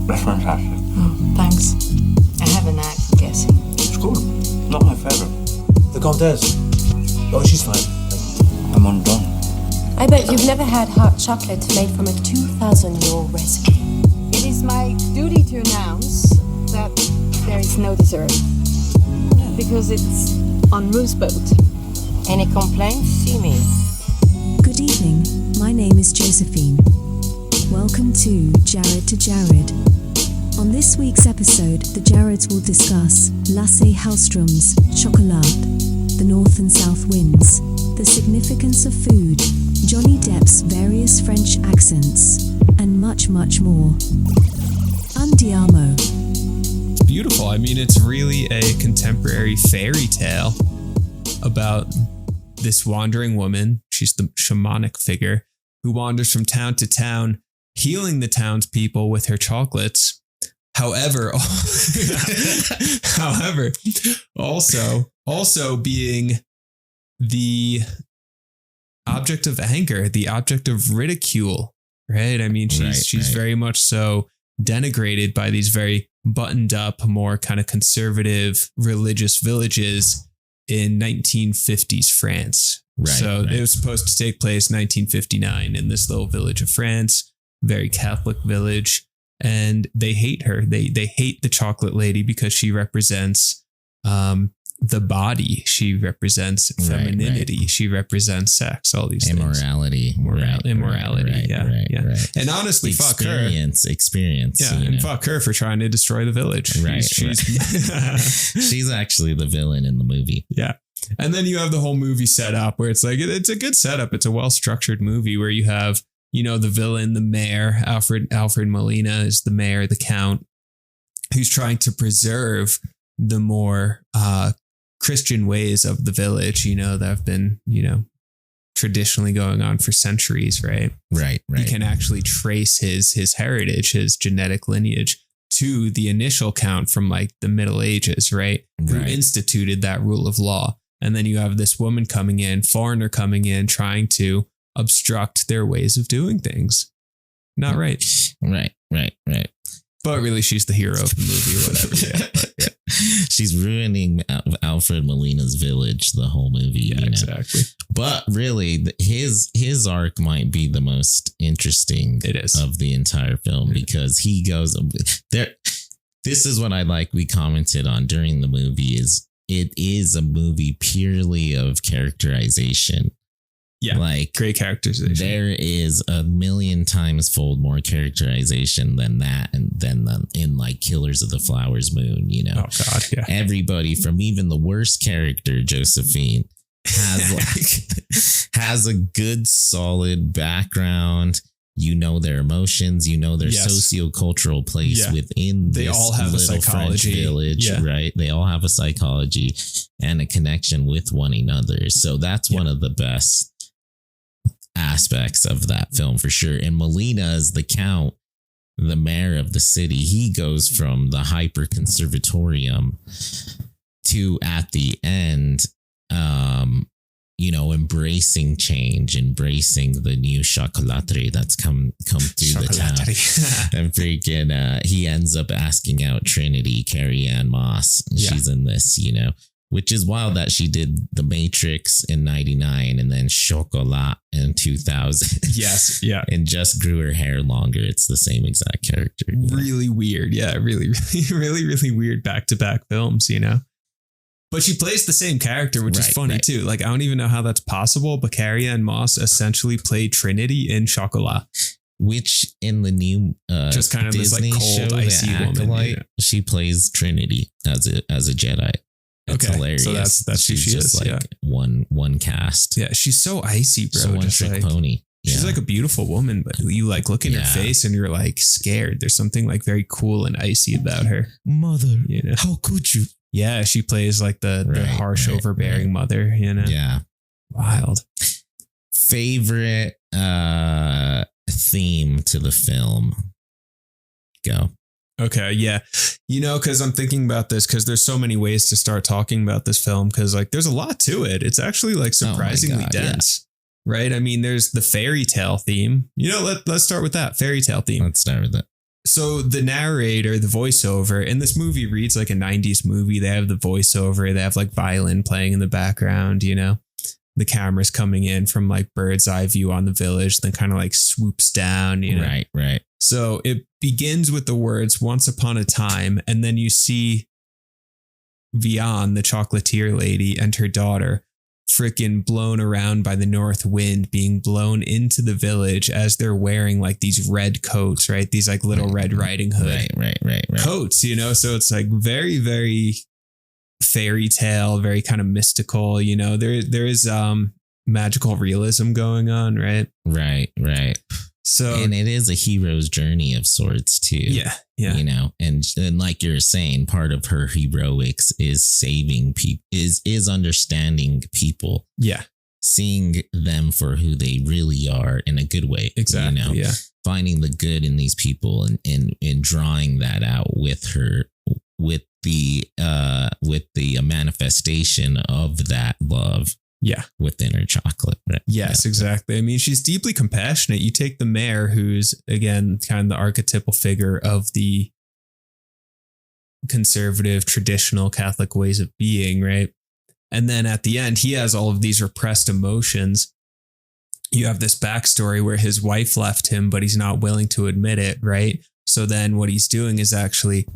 That's fantastic. Oh, thanks. I have a knack for guessing. It's good. Not my favourite. The Comtesse. Oh, she's fine. I'm undone. I bet you've never had hot chocolate made from a 2,000-year-old recipe. It is my duty to announce that there is no dessert. Because it's on Moo's boat. Any complaints? See me. Good evening, my name is Josephine. Welcome to Jared to Jared. On this week's episode, the Jareds will discuss Lasse Halstrom's Chocolat, the North and South Winds, the significance of food, Johnny Depp's various French accents, and much, much more. Andiamo. It's beautiful. I mean, it's really a contemporary fairy tale about this wandering woman. She's the shamanic figure who wanders from town to town, healing the townspeople with her chocolates. However, also being the object of anger, the object of ridicule, right? I mean, she's very much so denigrated by these very buttoned up, more kind of conservative religious villages in 1950s France. It was supposed to take place 1959 in this little village of France, very Catholic village. And they hate her. They hate the chocolate lady because she represents the body. She represents femininity. Right. She represents sex. All these immorality. Things. Immorality. Right. And honestly, fuck her. Experience. Yeah, and fuck her for trying to destroy the village. She's actually the villain in the movie. Yeah. And then you have the whole movie set up where it's like it's a good setup. It's a well structured movie where you have, you know, the villain, the mayor, Alfred Molina is the mayor, the count, who's trying to preserve the more Christian ways of the village, you know, that have been, you know, traditionally going on for centuries, right? Right. You can actually trace his heritage, his genetic lineage to the initial count from like the Middle Ages, right? Who instituted that rule of law. And then you have this woman coming in, foreigner coming in, trying to obstruct their ways of doing things. Not right. Right. But really, she's the hero of the movie or whatever. She's ruining Alfred Molina's village the whole movie. Yeah, exactly. But really, his arc might be the most interesting of the entire film because he goes there. This is what I like. We commented on during the movie is it is a movie purely of characterization. Yeah, like great characterization. There is a million times fold more characterization than that, and then in like Killers of the Flowers Moon. You know, oh god, yeah. Everybody from even the worst character, Josephine, has a good solid background. You know their emotions. You know their sociocultural place within. They all have a psychology. French village, right? They all have a psychology and a connection with one another. So that's one of the best aspects of that film for sure. And Molina is the count, the mayor of the city. He goes from the hyper conservatorium to at the end, you know, embracing change, embracing the new chocolaterie that's come through the town. And freaking, he ends up asking out Trinity, Carrie Ann Moss. She's in this, you know. Which is wild that she did The Matrix in 99 and then Chocolat in 2000. Yes, yeah. And just grew her hair longer. It's the same exact character. Really weird. Yeah, really weird back-to-back films, you know? But she plays the same character, which is funny too. Like, I don't even know how that's possible, but Carrie Ann Moss essentially played Trinity in Chocolat. Which in the new just kind of Disney this like cold, show, icy woman. She plays Trinity as a Jedi. It's hilarious. So that's who she just is. Like one cast. Yeah, she's so icy, bro. So one trick like, pony. She's like a beautiful woman, but you like look in her face and you're like scared. There's something like very cool and icy about her. Mother, you know? How could you? Yeah, she plays like the harsh, overbearing mother. You know. Yeah, wild. Favorite theme to the film. Go. Okay, yeah. You know, because I'm thinking about this because there's so many ways to start talking about this film because like there's a lot to it. It's actually like surprisingly dense, right? I mean, there's the fairy tale theme. You know, let's start with that fairy tale theme. Let's start with that. So the narrator, the voiceover in this movie reads like a 90s movie. They have the voiceover. They have like violin playing in the background, you know, the camera's coming in from like bird's eye view on the village, then kind of like swoops down, you know. Right. So it begins with the words "once upon a time," and then you see Vian, the chocolatier lady, and her daughter freaking blown around by the north wind, being blown into the village as they're wearing like these red coats, right? These like little Red Riding Hood right. coats, you know? So it's like very, very fairy tale, very kind of mystical, you know, there is magical realism going on, right? Right. So, and it is a hero's journey of sorts too. Yeah. You know, and like you're saying, part of her heroics is saving people, is understanding people. Yeah. Seeing them for who they really are in a good way. Exactly. You know, yeah. Finding the good in these people and drawing that out with her, with the manifestation of that love. Yeah. Within her chocolate. Right? Yes, exactly. I mean, she's deeply compassionate. You take the mayor, who's, again, kind of the archetypal figure of the conservative, traditional Catholic ways of being, right? And then at the end, he has all of these repressed emotions. You have this backstory where his wife left him, but he's not willing to admit it, right? So then what he's doing is actually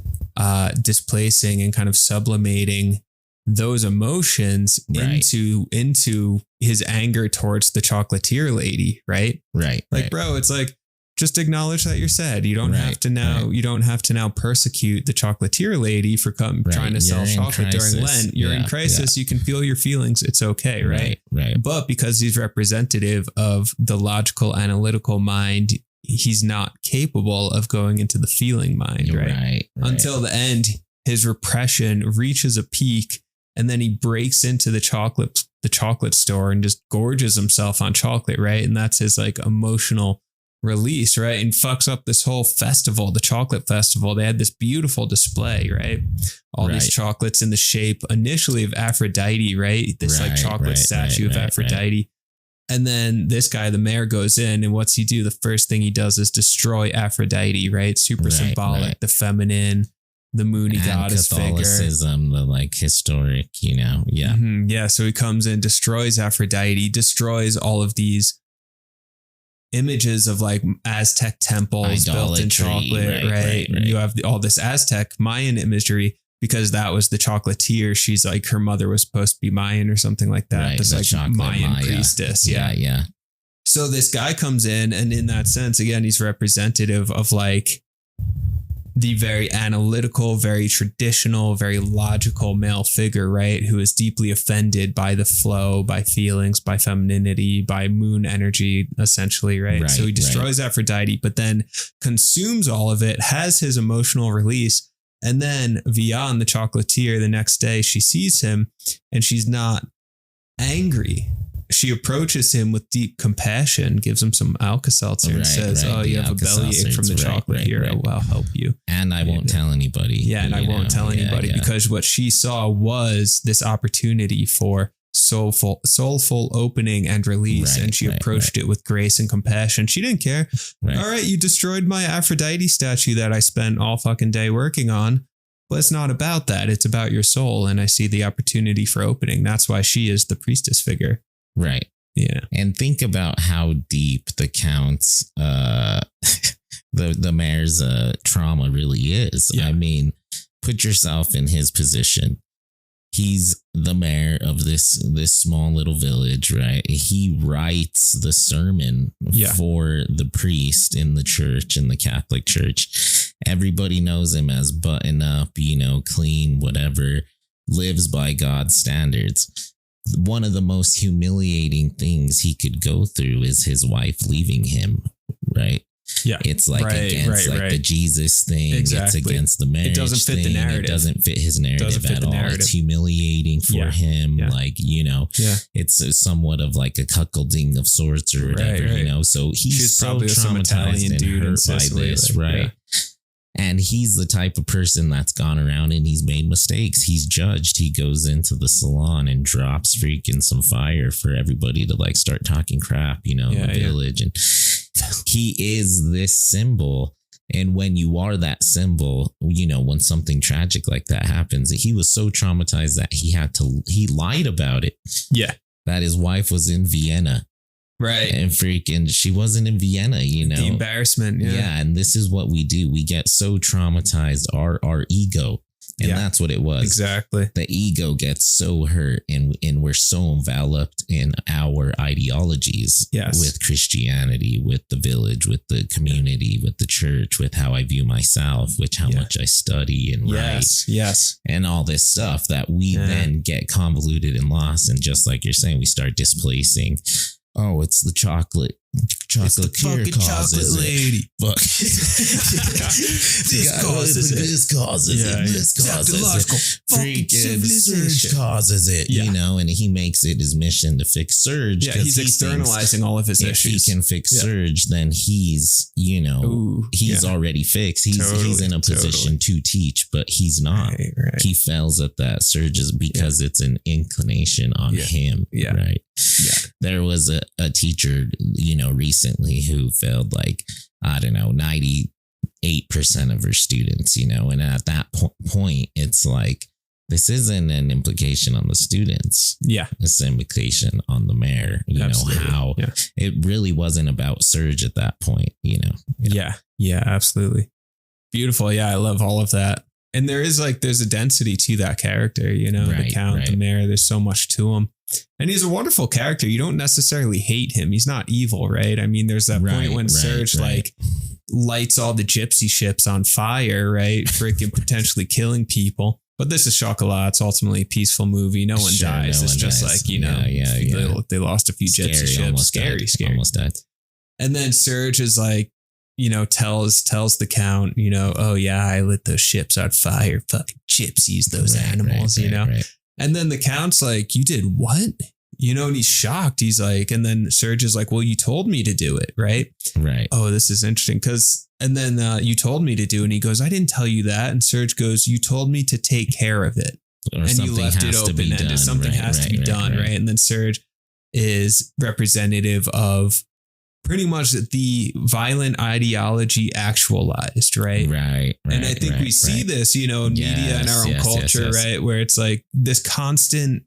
displacing and kind of sublimating those emotions into his anger towards the chocolatier lady, right? Right. Like, bro, it's like, just acknowledge that you're sad. You don't have to now. You don't have to now persecute the chocolatier lady for trying to sell chocolate during Lent. You're in crisis. You can feel your feelings. It's okay, right? But because he's representative of the logical, analytical mind, he's not capable of going into the feeling mind, right? Until the end, his repression reaches a peak. And then he breaks into the chocolate store and just gorges himself on chocolate, right? And that's his like emotional release, right? And fucks up this whole festival, the chocolate festival. They had this beautiful display, right? All these chocolates in the shape initially of Aphrodite, right? This like chocolate statue of Aphrodite. And then this guy, the mayor, goes in, and what's he do? The first thing he does is destroy Aphrodite, right? Super symbolic, the feminine, the moony goddess Catholicism, figure. The like historic, you know, yeah. So he comes in, destroys Aphrodite, destroys all of these images of like Aztec temples built in chocolate, right? You have all this Aztec Mayan imagery because that was the chocolatier. She's like, her mother was supposed to be Mayan or something like that. This like Mayan priestess. Yeah. So this guy comes in, and in that sense, again, he's representative of like the very analytical, very traditional, very logical male figure, right? Who is deeply offended by the flow, by feelings, by femininity, by moon energy, essentially, right? So he destroys Aphrodite, but then consumes all of it, has his emotional release. And then Vian, the chocolatier, the next day, she sees him and she's not angry. She approaches him with deep compassion, gives him some Alka-Seltzer and says, you have a bellyache from the chocolate here. I'll help you. And I won't tell anybody. Yeah, and I won't tell anybody because what she saw was this opportunity for soulful opening and release. And she approached it with grace and compassion. She didn't care. All right, you destroyed my Aphrodite statue that I spent all fucking day working on. But it's not about that. It's about your soul. And I see the opportunity for opening. That's why she is the priestess figure. Right. Yeah. And think about how deep the Count's, the mayor's trauma really is. Yeah. I mean, put yourself in his position. He's the mayor of this small little village, right? He writes the sermon for the priest in the church, in the Catholic Church. Everybody knows him as button up, you know, clean, whatever, lives by God's standards. One of the most humiliating things he could go through is his wife leaving him, right? Yeah. It's like against the Jesus thing. Exactly. It's against the marriage. It doesn't fit the narrative. It doesn't fit his narrative at all. It's humiliating for him. Yeah. Like, you know, it's somewhat of like a cuckolding of sorts or whatever, you know. So he's so traumatized and hurt by this, right? Yeah. And he's the type of person that's gone around and he's made mistakes. He's judged. He goes into the salon and drops freaking some fire for everybody to like start talking crap, you know, in the village. And he is this symbol And when you are that symbol, you know, when something tragic like that happens, he was so traumatized that he lied about it. Yeah. That his wife was in Vienna. Right. And freaking, she wasn't in Vienna, you know. The embarrassment. Yeah. Yeah. And this is what we do. We get so traumatized, our ego. And that's what it was. Exactly. The ego gets so hurt, and we're so enveloped in our ideologies with Christianity, with the village, with the community, with the church, with how I view myself, with how much I study and write. Yes. And all this stuff that we then get convoluted and lost. And just like you're saying, we start displacing. Oh, it's the chocolate It's the fucking chocolate lady. Fuck. This causes it. This causes it. This causes it. Freaking Surge causes it, you know, and he makes it his mission to fix Surge. Yeah, he's externalizing all of his issues. If he can fix Surge, then he's, you know, he's already fixed. He's in a position to teach, but he's not. Right. He fails at that. Surge is because it's an inclination on him. Yeah. Right. Yeah. There was a teacher, you know, recently who failed like, I don't know, 98% of her students, you know, and at that point, it's like, this isn't an implication on the students. Yeah. It's an implication on the mayor, you know, how it really wasn't about Surge at that point, you know. Yeah. Yeah, absolutely. Beautiful. Yeah. I love all of that. And there's a density to that character, you know, the Count, the mayor, there's so much to him. And he's a wonderful character. You don't necessarily hate him. He's not evil, right? I mean, there's that point when Surge like lights all the gypsy ships on fire, right? Freaking potentially killing people. But this is Chocolat. It's ultimately a peaceful movie. No one dies. It's just like, you know, they lost a few gypsy ships. Scary. Almost died. And then Surge is like, you know, tells the Count, you know, oh yeah, I lit those ships on fire. Fucking gypsies, those animals, you know. And then the Count's like, you did what? You know, and he's shocked. He's like, and then Surge is like, well, you told me to do it, right? Right. Oh, this is interesting. And then you told me to do it. And he goes, I didn't tell you that. And Surge goes, you told me to take care of it. And you left it open-ended. Something has to be done, right? And then Surge is representative of pretty much the violent ideology actualized, right? Right. And I think we see this, you know, in media and our own culture, right? Where it's like this constant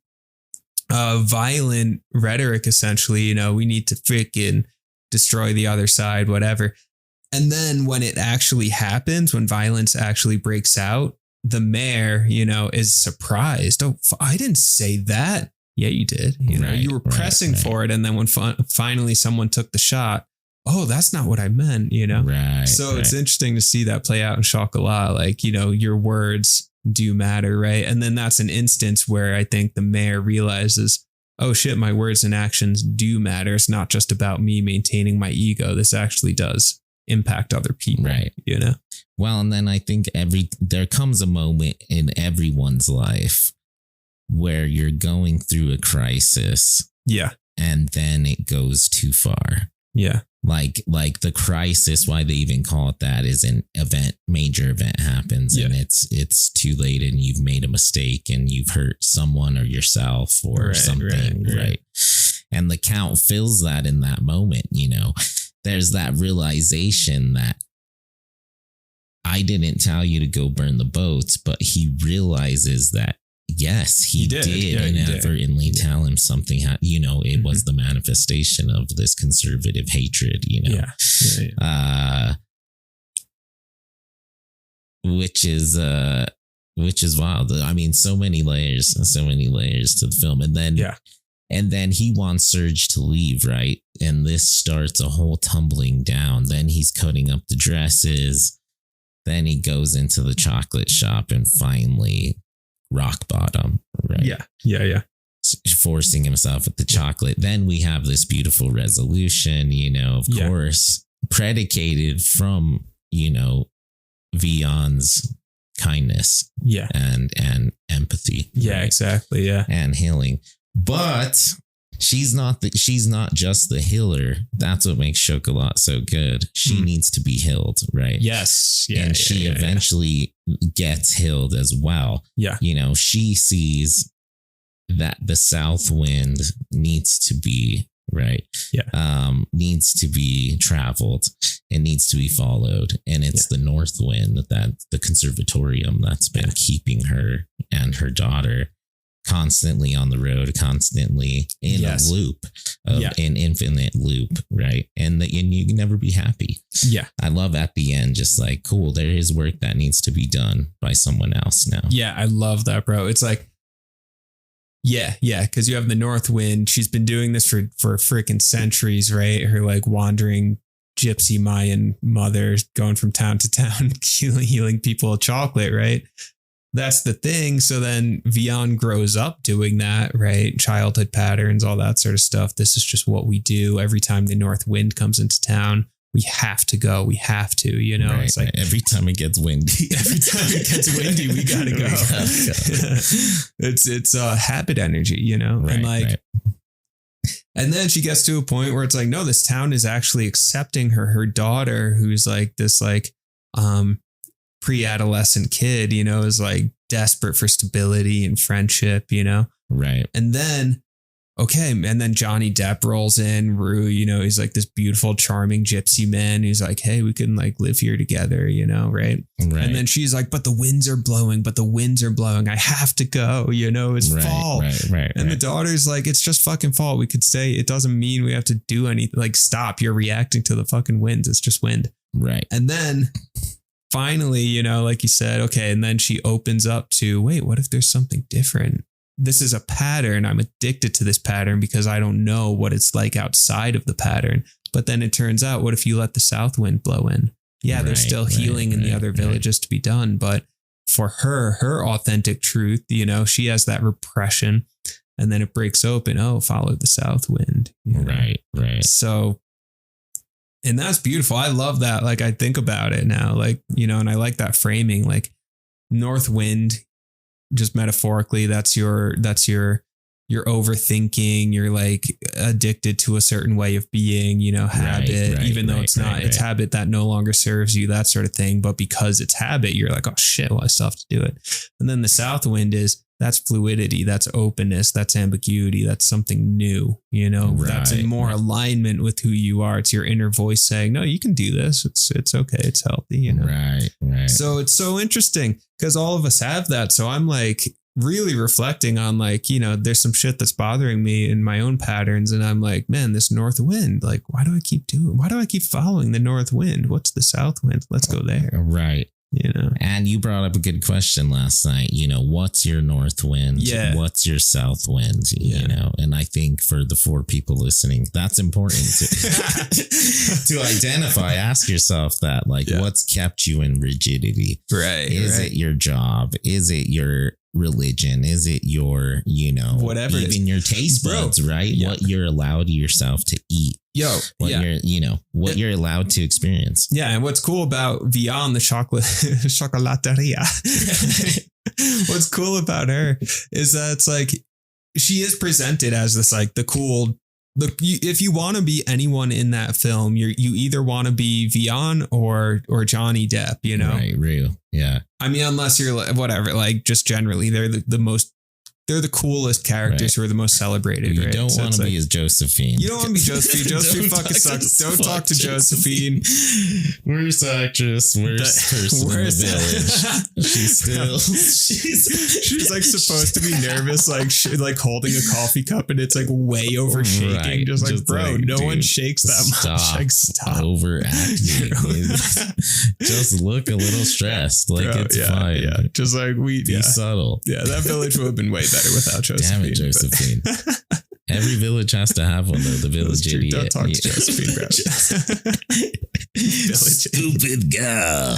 violent rhetoric, essentially, you know, we need to freaking destroy the other side, whatever. And then when it actually happens, when violence actually breaks out, the mayor, you know, is surprised. Oh, I didn't say that. Yeah, you did. You know, you were pressing for it. And then when finally someone took the shot, oh, that's not what I meant, you know? So it's interesting to see that play out in Chocolat. Like, you know, your words do matter, right? And then that's an instance where I think the mayor realizes, oh shit, my words and actions do matter. It's not just about me maintaining my ego. This actually does impact other people, you know? Well, and then I think there comes a moment in everyone's life where you're going through a crisis. Yeah. And then it goes too far. Yeah. Like the crisis, why they even call it that, is an major event happens and it's too late and you've made a mistake and you've hurt someone or yourself or something. Right. And the Count feels that in that moment, you know, there's that realization that I didn't tell you to go burn the boats, but he realizes that yes, he did inadvertently tell him something. You know, it was the manifestation of this conservative hatred. You know, which is wild. I mean, so many layers to the film, and then he wants Surge to leave, right? And this starts a whole tumbling down. Then he's cutting up the dresses. Then he goes into the chocolate shop and finally rock bottom, right? Yeah. Forcing himself at the chocolate. Then we have this beautiful resolution, you know, of course, predicated from, you know, Vion's kindness. Yeah. And empathy. Yeah, right? Exactly. Yeah. And healing. But she's not just the healer. That's what makes Chocolat so good. She needs to be healed, right? Yes. Yeah. And she eventually gets healed as well. Yeah. You know, she sees that the south wind needs to be right? Yeah. Needs to be traveled and needs to be followed. And it's the North Wind, that the conservatorium that's been keeping her and her daughter constantly on the road, constantly in a loop, an infinite loop, right? And you can never be happy. Yeah. I love at the end, just like, cool, there is work that needs to be done by someone else now. Yeah, I love that, bro. It's like, yeah, because you have the North Wind. She's been doing this for freaking centuries, right? Her like wandering gypsy Mayan mother going from town to town, healing people with chocolate, right? That's the thing. So then Vian grows up doing that, right? Childhood patterns, all that sort of stuff. This is just what we do. Every time the North Wind comes into town, we have to go. We have to, you know, right, it's like every time it gets windy, we gotta go. It's habit energy, you know, right, and like, right. And then she gets to a point where it's like, no, this town is actually accepting her daughter, who's like this, like, pre-adolescent kid, you know, is like desperate for stability and friendship, you know? Right. And then, and then Johnny Depp rolls in, Rue, you know, he's like this beautiful, charming gypsy man. He's like, hey, we can like live here together, you know, right? Right. And then she's like, but the winds are blowing. I have to go, you know, it's fall. Right. And the daughter's like, it's just fucking fall. We could stay. It doesn't mean we have to do anything. Like, stop. You're reacting to the fucking winds. It's just wind. Right. And then finally, you know, like you said, okay. And then she opens up to, wait, what if there's something different? This is a pattern. I'm addicted to this pattern because I don't know what it's like outside of the pattern. But then it turns out, what if you let the south wind blow in? Yeah, there's still healing in the other villages to be done. But for her authentic truth, you know, she has that repression, and then it breaks open. Oh, follow the south wind. You know? Right. So, and that's beautiful. I love that. Like, I think about it now, like, you know, and I like that framing, like north wind, just metaphorically, that's your overthinking. You're like addicted to a certain way of being, you know, habit, even though it's not, it's habit that no longer serves you, that sort of thing. But because it's habit, you're like, oh shit, well, I still have to do it. And then the south wind that's fluidity, that's openness, that's ambiguity, that's something new, you know, that's in more alignment with who you are. It's your inner voice saying, no, you can do this. It's okay. It's healthy, you know? Right. So it's so interesting because all of us have that. So I'm like really reflecting on, like, you know, there's some shit that's bothering me in my own patterns. And I'm like, man, this north wind, like, why do I keep following the north wind? What's the south wind? Let's go there. Right. You know, and you brought up a good question last night. You know, what's your north wind? Yeah. What's your south wind? You know, and I think for the 4 people listening, that's important to identify. Ask yourself that, like, what's kept you in rigidity? Right. Is it your job? Is it your religion? Is it your, you know, whatever, even your taste buds, right? What you're allowed yourself to eat. You're, you know, what you're allowed to experience. Yeah. And what's cool about Vian, the chocolateria, what's cool about her is that it's like, she is presented as this, like, the cool, if you want to be anyone in that film, you either want to be Vian or Johnny Depp, you know? Right. Real. Yeah. I mean, unless you're like, whatever, like, just generally they're the most, they're the coolest characters who are the most celebrated. You don't want to be as Josephine. You don't want to be Josephine. Josephine fucking sucks. Don't talk to Josephine. Worst actress, worst person in the village. She's like supposed to be nervous, like holding a coffee cup, and it's like way over shaking. Right. Just like, bro, no one shakes that much. Like, stop overacting. Just look a little stressed. Like, bro, it's fine. Yeah. Just like be subtle. Yeah, that village would have been way better without Josephine. Damn it, Josephine. Every village has to have one, though. The village idiot. Don't talk to Josephine, bro. Stupid girl.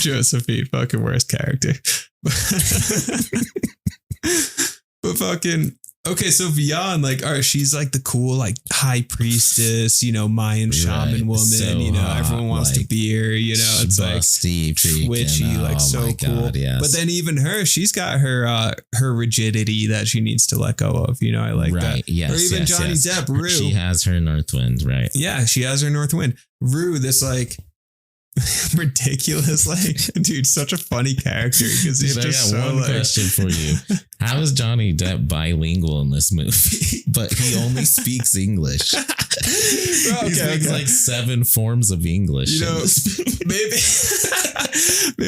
Josephine, fucking worst character. But fucking, okay, so Vian, like, all right, she's like the cool, like, high priestess, you know, Mayan shaman woman, so you know, everyone wants to be her, you know, it's like twitchy, like, so cool. Yes. But then even her, she's got her rigidity that she needs to let go of, you know, I like that. Yes, or even Johnny Depp, Rue. She has her north wind, right? Yeah, she has her north wind. Rue, this, like, ridiculous. Like, dude, such a funny character because he's just I got one question for you. How is Johnny Depp bilingual in this movie, but he only speaks English? He speaks like 7 forms of English. You know, maybe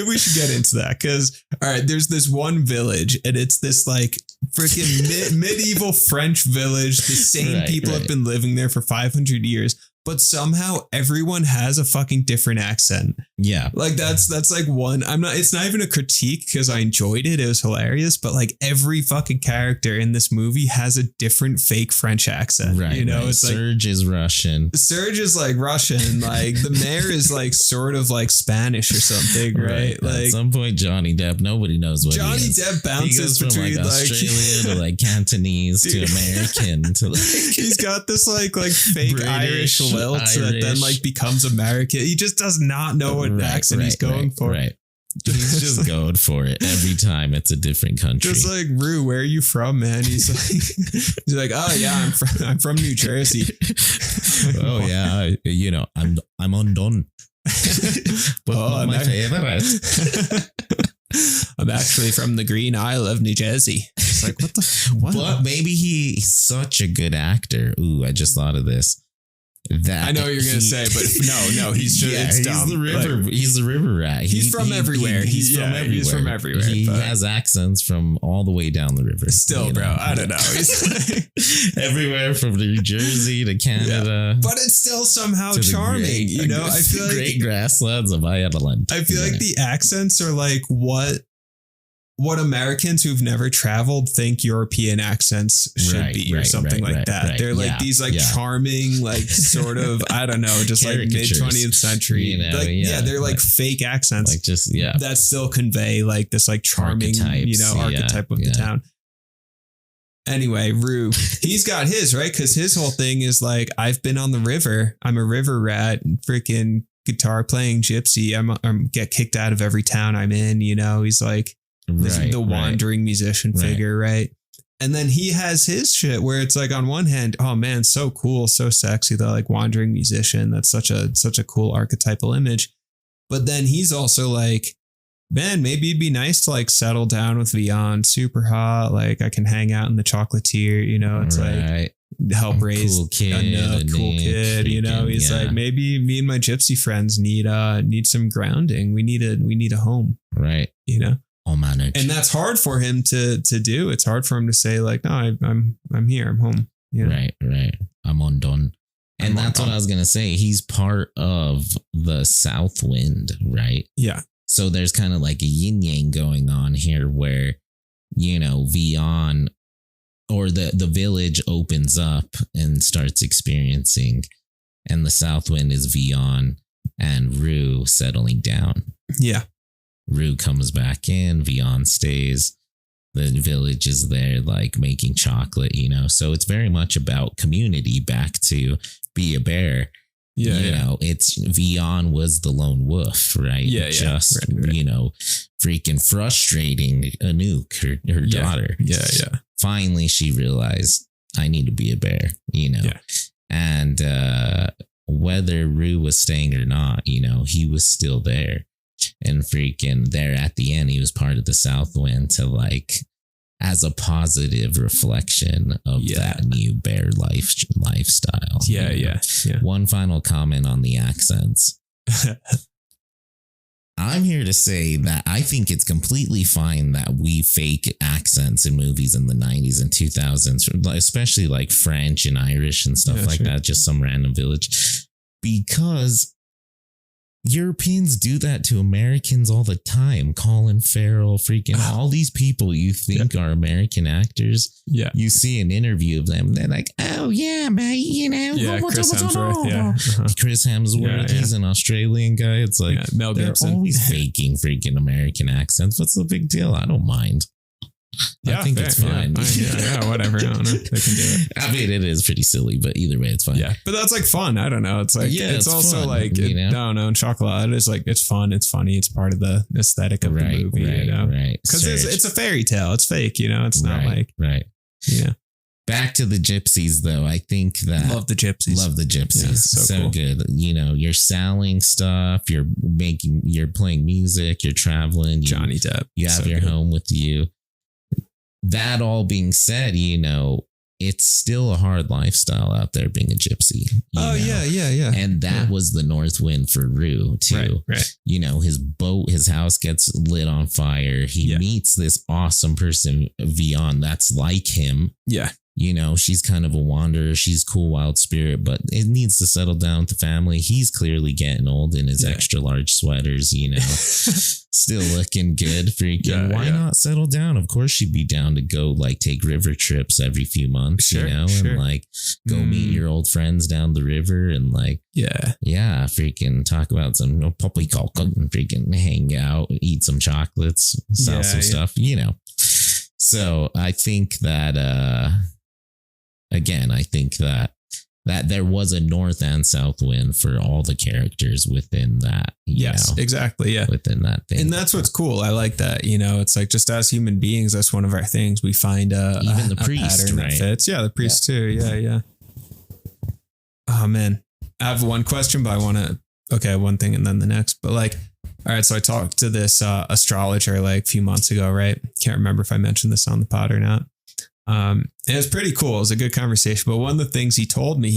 we should get into that because, all right, there's this one village and it's this like freaking medieval French village. The same people have been living there for 500 years. But somehow everyone has a fucking different accent. Yeah. Like that's like one. It's not even a critique because I enjoyed it. It was hilarious. But like every fucking character in this movie has a different fake French accent. Right. You know, right. it's Serge is Russian. Serge is like Russian. Like the mayor is like sort of like Spanish or something. Right. Like at some point, Johnny Depp, nobody knows what Johnny he is. Depp bounces he goes from between like Australia to like Cantonese to American to like he's got this like fake British, Irish lilt that then like becomes American. He just does not know what accent he's going for. Right. He's just going for it every time. It's a different country. Just like Rue, where are you from, man? He's like, oh yeah, I'm from New Jersey. Oh yeah, you know, I'm undone. But I'm my favorite. I'm actually from the Green Isle of New Jersey. It's like what? But maybe he's such a good actor. Ooh, I just thought of this. That I know what you're gonna say, but no, he's just it's dumb. He's the river rat. He's from everywhere. He's from everywhere. He has accents from all the way down the river. Still, bro, I don't know. He's like, everywhere from New Jersey to Canada, but it's still somehow charming. You know, I feel like great grasslands of Ireland. I feel like the accents are like what Americans who've never traveled think European accents should be or something like that. They're like these like charming, like sort of, I don't know, just like mid 20th century. You know, they're like fake accents. Like just, that still convey like this like charming, archetype of the town. Anyway, Rue, he's got his, right? Because his whole thing is like, I've been on the river. I'm a river rat and freaking guitar playing gypsy. I'm get kicked out of every town I'm in. You know, he's like, the wandering musician figure, right? And then he has his shit where it's like on one hand, oh man, so cool, so sexy, the like wandering musician. That's such a cool archetypal image. But then he's also like, man, maybe it'd be nice to like settle down with Vion, super hot. Like I can hang out in the chocolatier, you know, it's like help raise cool kid, a cool kid, you know. He's like, maybe me and my gypsy friends need some grounding. We need a home. Right. You know? All managed. And that's hard for him to do. It's hard for him to say like, no, I'm here. I'm home. You know? Right. I'm undone. And that's what I was going to say. He's part of the South Wind, right? Yeah. So there's kind of like a yin yang going on here where, you know, Vion or the village opens up and starts experiencing, and the South Wind is Vion and Rue settling down. Yeah. Rue comes back in, Vion stays. The village is there, like making chocolate, you know. So it's very much about community, back to be a bear. Yeah. You know, it's Vion was the lone wolf, right? Yeah. Right. You know, freaking frustrating Anouk, her daughter. Yeah. Finally, she realized I need to be a bear, you know. Yeah. And whether Rue was staying or not, you know, he was still there. And freaking there at the end, he was part of the South Wind to like, as a positive reflection of that new bear lifestyle. Yeah. One final comment on the accents. I'm here to say that I think it's completely fine that we fake accents in movies in the 90s and 2000s, especially like French and Irish and stuff that, just some random village, because Europeans do that to Americans all the time. Colin Farrell, freaking all these people you think are American actors. Yeah. You see an interview of them. They're like, oh yeah, mate, you know. Yeah, Chris Hemsworth. Yeah. Chris Hemsworth. He's an Australian guy. It's like, Mel Gibson. They're always faking freaking American accents. What's the big deal? I don't mind. I think it's fine. Yeah, whatever. I don't know. They can do it. I mean, it is pretty silly, but either way, it's fine. Yeah, but that's like fun. I don't know. It's like, it's also fun, like, I don't know. In Chocolat, it's like, it's fun. It's funny. It's part of the aesthetic of the movie, you know? Right. Because it's a fairy tale. It's fake, you know? It's not like, Right. Yeah. Back to the gypsies, though. I think that love the gypsies. Yeah, so cool. Good. You know, you're selling stuff. You're playing music. You're traveling. Johnny Depp. You have your home with you. That all being said, you know, it's still a hard lifestyle out there being a gypsy. Yeah. And that was the north wind for Rue too. Right. You know, his house gets lit on fire. He meets this awesome person, Vion, that's like him. Yeah. You know, she's kind of a wanderer. She's cool, wild spirit, but it needs to settle down with the family. He's clearly getting old in his extra large sweaters, you know, still looking good. Freaking, why not settle down? Of course, she'd be down to go like take river trips every few months, you know, and like go meet your old friends down the river and like, freaking talk about some poppycock and freaking hang out, eat some chocolates, sell some stuff, you know. So I think that, again, I think that there was a north and south wind for all the characters within that. Exactly. Yeah. Within that thing. And that's what's cool. I like that. You know, it's like just as human beings, that's one of our things. We find even the priest, pattern that fits. Yeah. The priest too. Yeah. Oh man. I have one question, but I want to, one thing and then the next, but like, all right. So I talked to this astrologer like a few months ago, right? Can't remember if I mentioned this on the pod or not. It was pretty cool. It was a good conversation. But one of the things he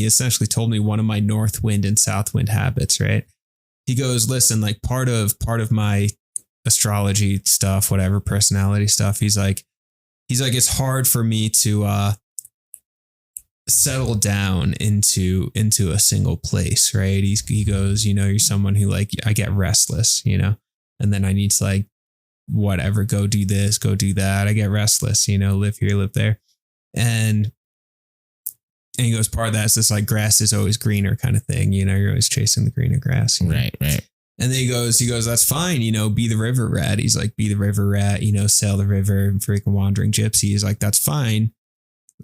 essentially told me one of my north wind and south wind habits, right? He goes, listen, like part of my astrology stuff, whatever, personality stuff. He's like, it's hard for me to settle down into a single place, right? He goes, you know, you're someone who like, I get restless, you know, and then I need to like, whatever, go do this, go do that. I get restless, you know, live here, live there. And he goes, part of that's this like grass is always greener kind of thing. You know, you're always chasing the greener grass. You know? Right. And then he goes, that's fine. You know, be the river rat. He's like, be the river rat, you know, sail the river, freaking wandering gypsy. He's like, that's fine.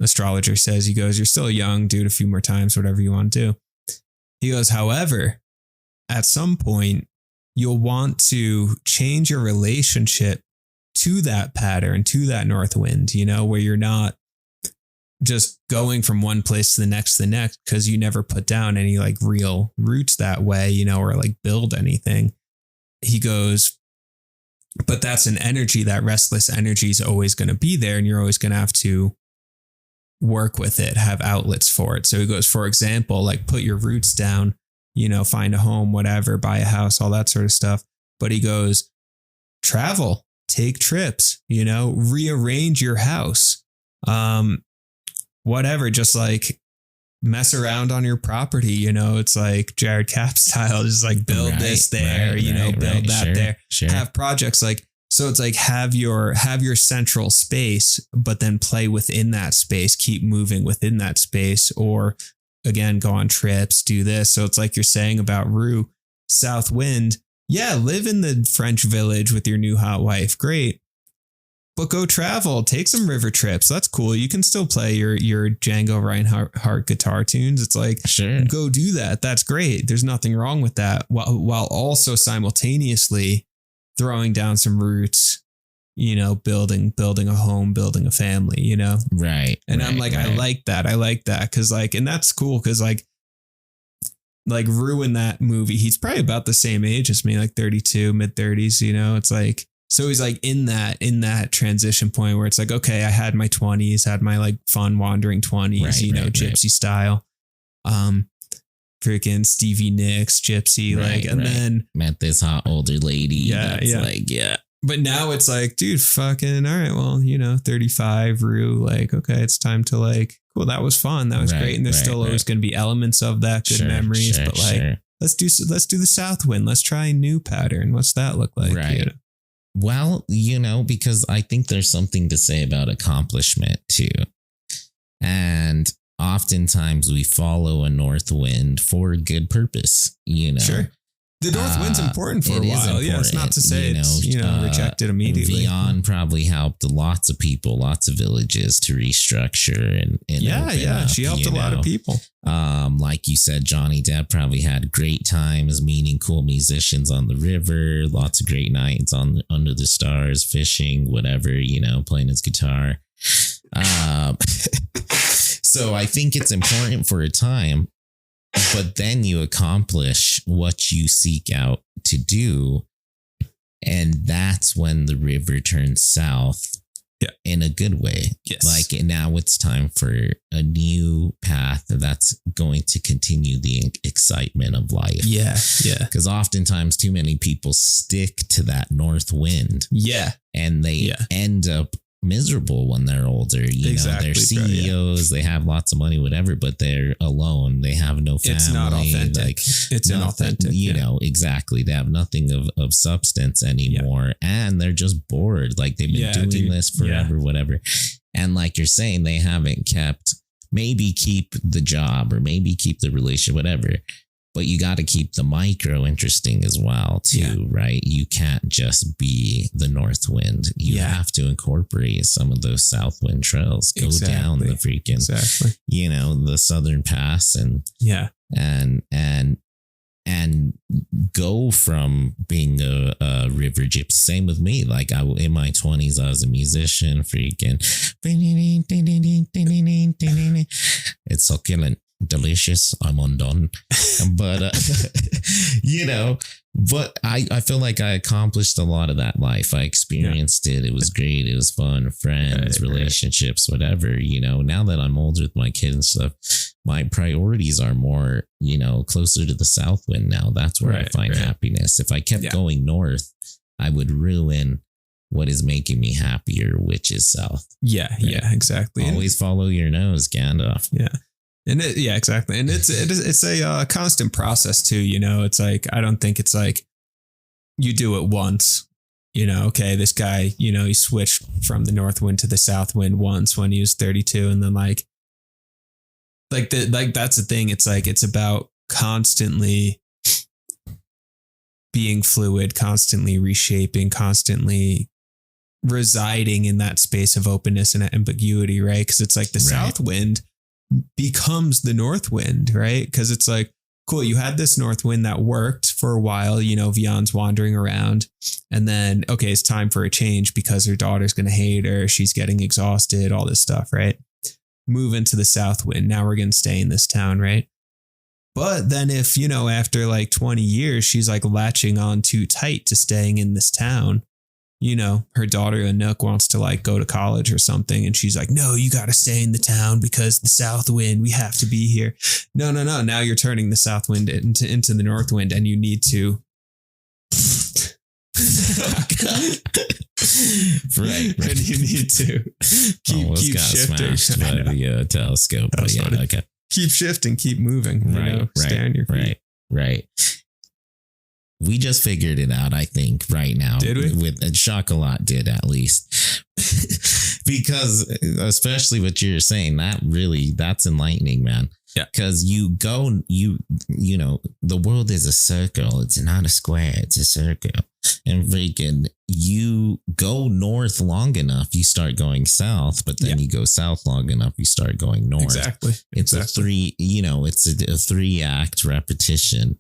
Astrologer says, he goes, you're still young, do it a few more times, whatever you want to do. He goes, however, at some point, you'll want to change your relationship to that pattern, to that north wind, you know, where you're not just going from one place to the next, because you never put down any like real roots that way, you know, or like build anything. He goes, but that's an energy, that restless energy is always going to be there, and you're always going to have to work with it, have outlets for it. So he goes, for example, like put your roots down, you know, find a home, whatever, buy a house, all that sort of stuff. But he goes, travel, take trips, you know, rearrange your house, whatever, just like mess around on your property. You know, it's like Jared Cap style, just like build this there, build that there, have projects like, so it's like have your central space, but then play within that space, keep moving within that space, or again, go on trips, do this. So it's like you're saying about Rue, South Wind. Yeah, live in the French village with your new hot wife. Great. But go travel, take some river trips. That's cool. You can still play your Django Reinhardt guitar tunes. It's like, go do that. That's great. There's nothing wrong with that. While also simultaneously throwing down some roots, you know, building a home, building a family, you know? Right. And I'm like, I like that. I like that. Cause like, and that's cool. Cause like Rue in that movie, he's probably about the same age as me, like 32, mid 30s, you know, it's like, so he's like in that transition point where it's like, okay, I had my 20s, had my like fun wandering 20s, gypsy style. Freaking Stevie Nicks, gypsy, then met this hot older lady. Yeah. But now it's like, dude, fucking, all right, well, you know, 35, Rue, like, okay, it's time to like, cool, that was fun. That was great. And there's still always going to be elements of that, good memories, but like, let's do the South Wind. Let's try a new pattern. What's that look like? Right. You know? Well, you know, because I think there's something to say about accomplishment too. And oftentimes we follow a north wind for a good purpose, you know. Sure. The north wind's important for a while. Yeah, it's not to say it's rejected immediately. Vion probably helped lots of people, lots of villages to restructure and up, she helped a lot of people. Like you said, Johnny Depp probably had great times meeting cool musicians on the river, lots of great nights under the stars, fishing, whatever, you know, playing his guitar. So I think it's important for a time, but then you accomplish what you seek out to do. And that's when the river turns south. Yeah. In a good way. Yes. Like now it's time for a new path that's going to continue the excitement of life. Yeah. Yeah. Because oftentimes too many people stick to that north wind. Yeah. And they end up miserable when they're older. You know, they're CEOs, they have lots of money, whatever, but they're alone. They have no family. It's not authentic. Like, it's inauthentic. You know, exactly. They have nothing of substance anymore. And they're just bored. Like they've been doing this forever, whatever. And like you're saying, they haven't maybe keep the job or maybe keep the relationship, whatever. But you got to keep the micro interesting as well, too, right? You can't just be the north wind. You have to incorporate some of those south wind trails. Go down the freaking, you know, the southern pass and go from being a river gypsy. Same with me. Like in my 20s, I was a musician, freaking. It's succulent. Delicious. I'm undone. But you know, but I feel like I accomplished a lot of that life. I experienced it. It was great. It was fun. Friends, relationships, whatever. You know, now that I'm older with my kids and stuff, my priorities are more, you know, closer to the south wind now. That's where I find happiness. If I kept going north, I would ruin what is making me happier, which is south. Yeah, exactly. Always follow your nose, Gandalf. Yeah. And exactly. And it's a constant process too, you know. It's like, I don't think it's like you do it once, you know, okay, this guy, you know, he switched from the north wind to the south wind once when he was 32. And then like that's the thing. It's like, it's about constantly being fluid, constantly reshaping, constantly residing in that space of openness and ambiguity, right? Because it's like the south wind becomes the north wind, right? Because it's like, cool, you had this north wind that worked for a while, you know, Vian's wandering around, and then, okay, it's time for a change because her daughter's going to hate her. She's getting exhausted, all this stuff, right? Move into the south wind. Now we're going to stay in this town, right? But then if, you know, after like 20 years, she's like latching on too tight to staying in this town, you know, her daughter Anouk wants to like go to college or something. And she's like, no, you got to stay in the town because the south wind, we have to be here. No. Now you're turning the south wind into the north wind, and you need to. right. And you need to keep shifting. By the telescope. But yeah, okay. Keep shifting, keep moving. Stay on your feet. Right. We just figured it out, I think, right now. Did we? With Chocolat did, at least. Because especially what you're saying, that's enlightening, man. Yeah. Because you know, the world is a circle. It's not a square. It's a circle. And freaking, you go north long enough, you start going south, but then you go south long enough, you start going north. Exactly. It's a 3-act repetition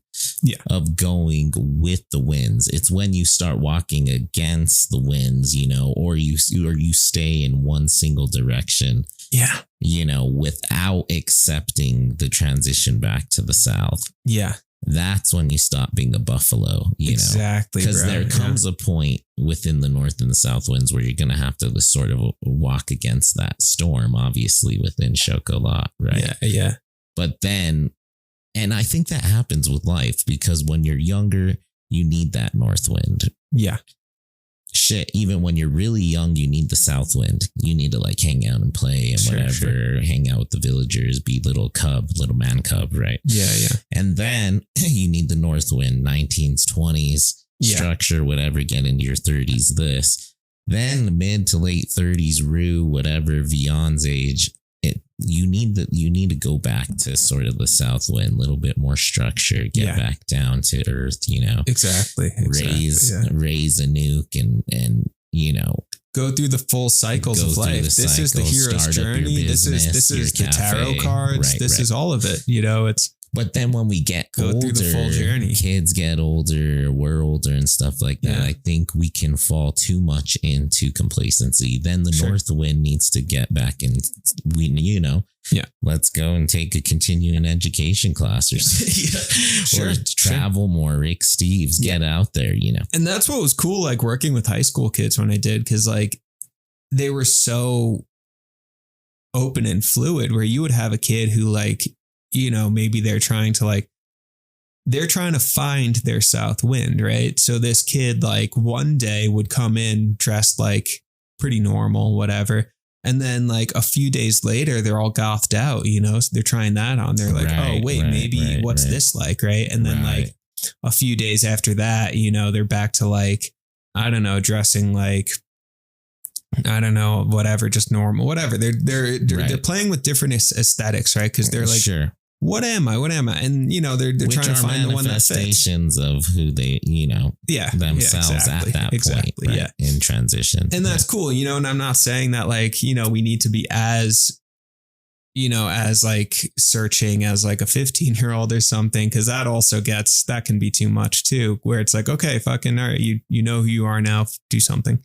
of going with the winds. It's when you start walking against the winds, you know, or you stay in one single direction. Yeah. You know, without accepting the transition back to the south. Yeah. That's when you stop being a buffalo, you know, because there comes a point within the north and the south winds where you're going to have to sort of walk against that storm, obviously within Chocolat, right? Yeah. But then, and I think that happens with life because when you're younger, you need that north wind. Yeah. Shit, even when you're really young, you need the south wind. You need to like hang out and play and whatever, hang out with the villagers, be little man cub, right? Yeah. And then you need the north wind, 19s, 20s, structure, whatever, get into your 30s, this. Then mid to late 30s, Rue, whatever, Vian's age, you need to go back to sort of the south wind, a little bit more structure, get back down to earth, you know. Exactly. Raise a nuke and you know, go through the full cycles of life. This is the hero's journey. This is the tarot cards. This is all of it. You know, it's But then when we get older, through the full journey. Kids get older, we're older and stuff like that. I think we can fall too much into complacency. Then the north wind needs to get back and let's go and take a continuing education class or something. Or travel more. Rick Steves, get out there, And that's what was cool, like working with high school kids when I did, because like they were so open and fluid, where you would have a kid who like, maybe they're trying to find their south wind, right? So this kid like one day would come in dressed like pretty normal, whatever. And then like a few days later, they're all gothed out, so they're trying that on. They're like, what's this like? Right. And then like a few days after that, they're back to like, I don't know, dressing like, I don't know, whatever, just normal, whatever. They're playing with different aesthetics, right? Because they're like, what am I? And they're trying to find the one that fits. Manifestations of who they, themselves at that point, right? In transition. And that's cool, and I'm not saying that like, we need to be as like searching as like a 15-year-old or something, because that can be too much too, where it's like, okay, fucking all right, you know who you are now, do something.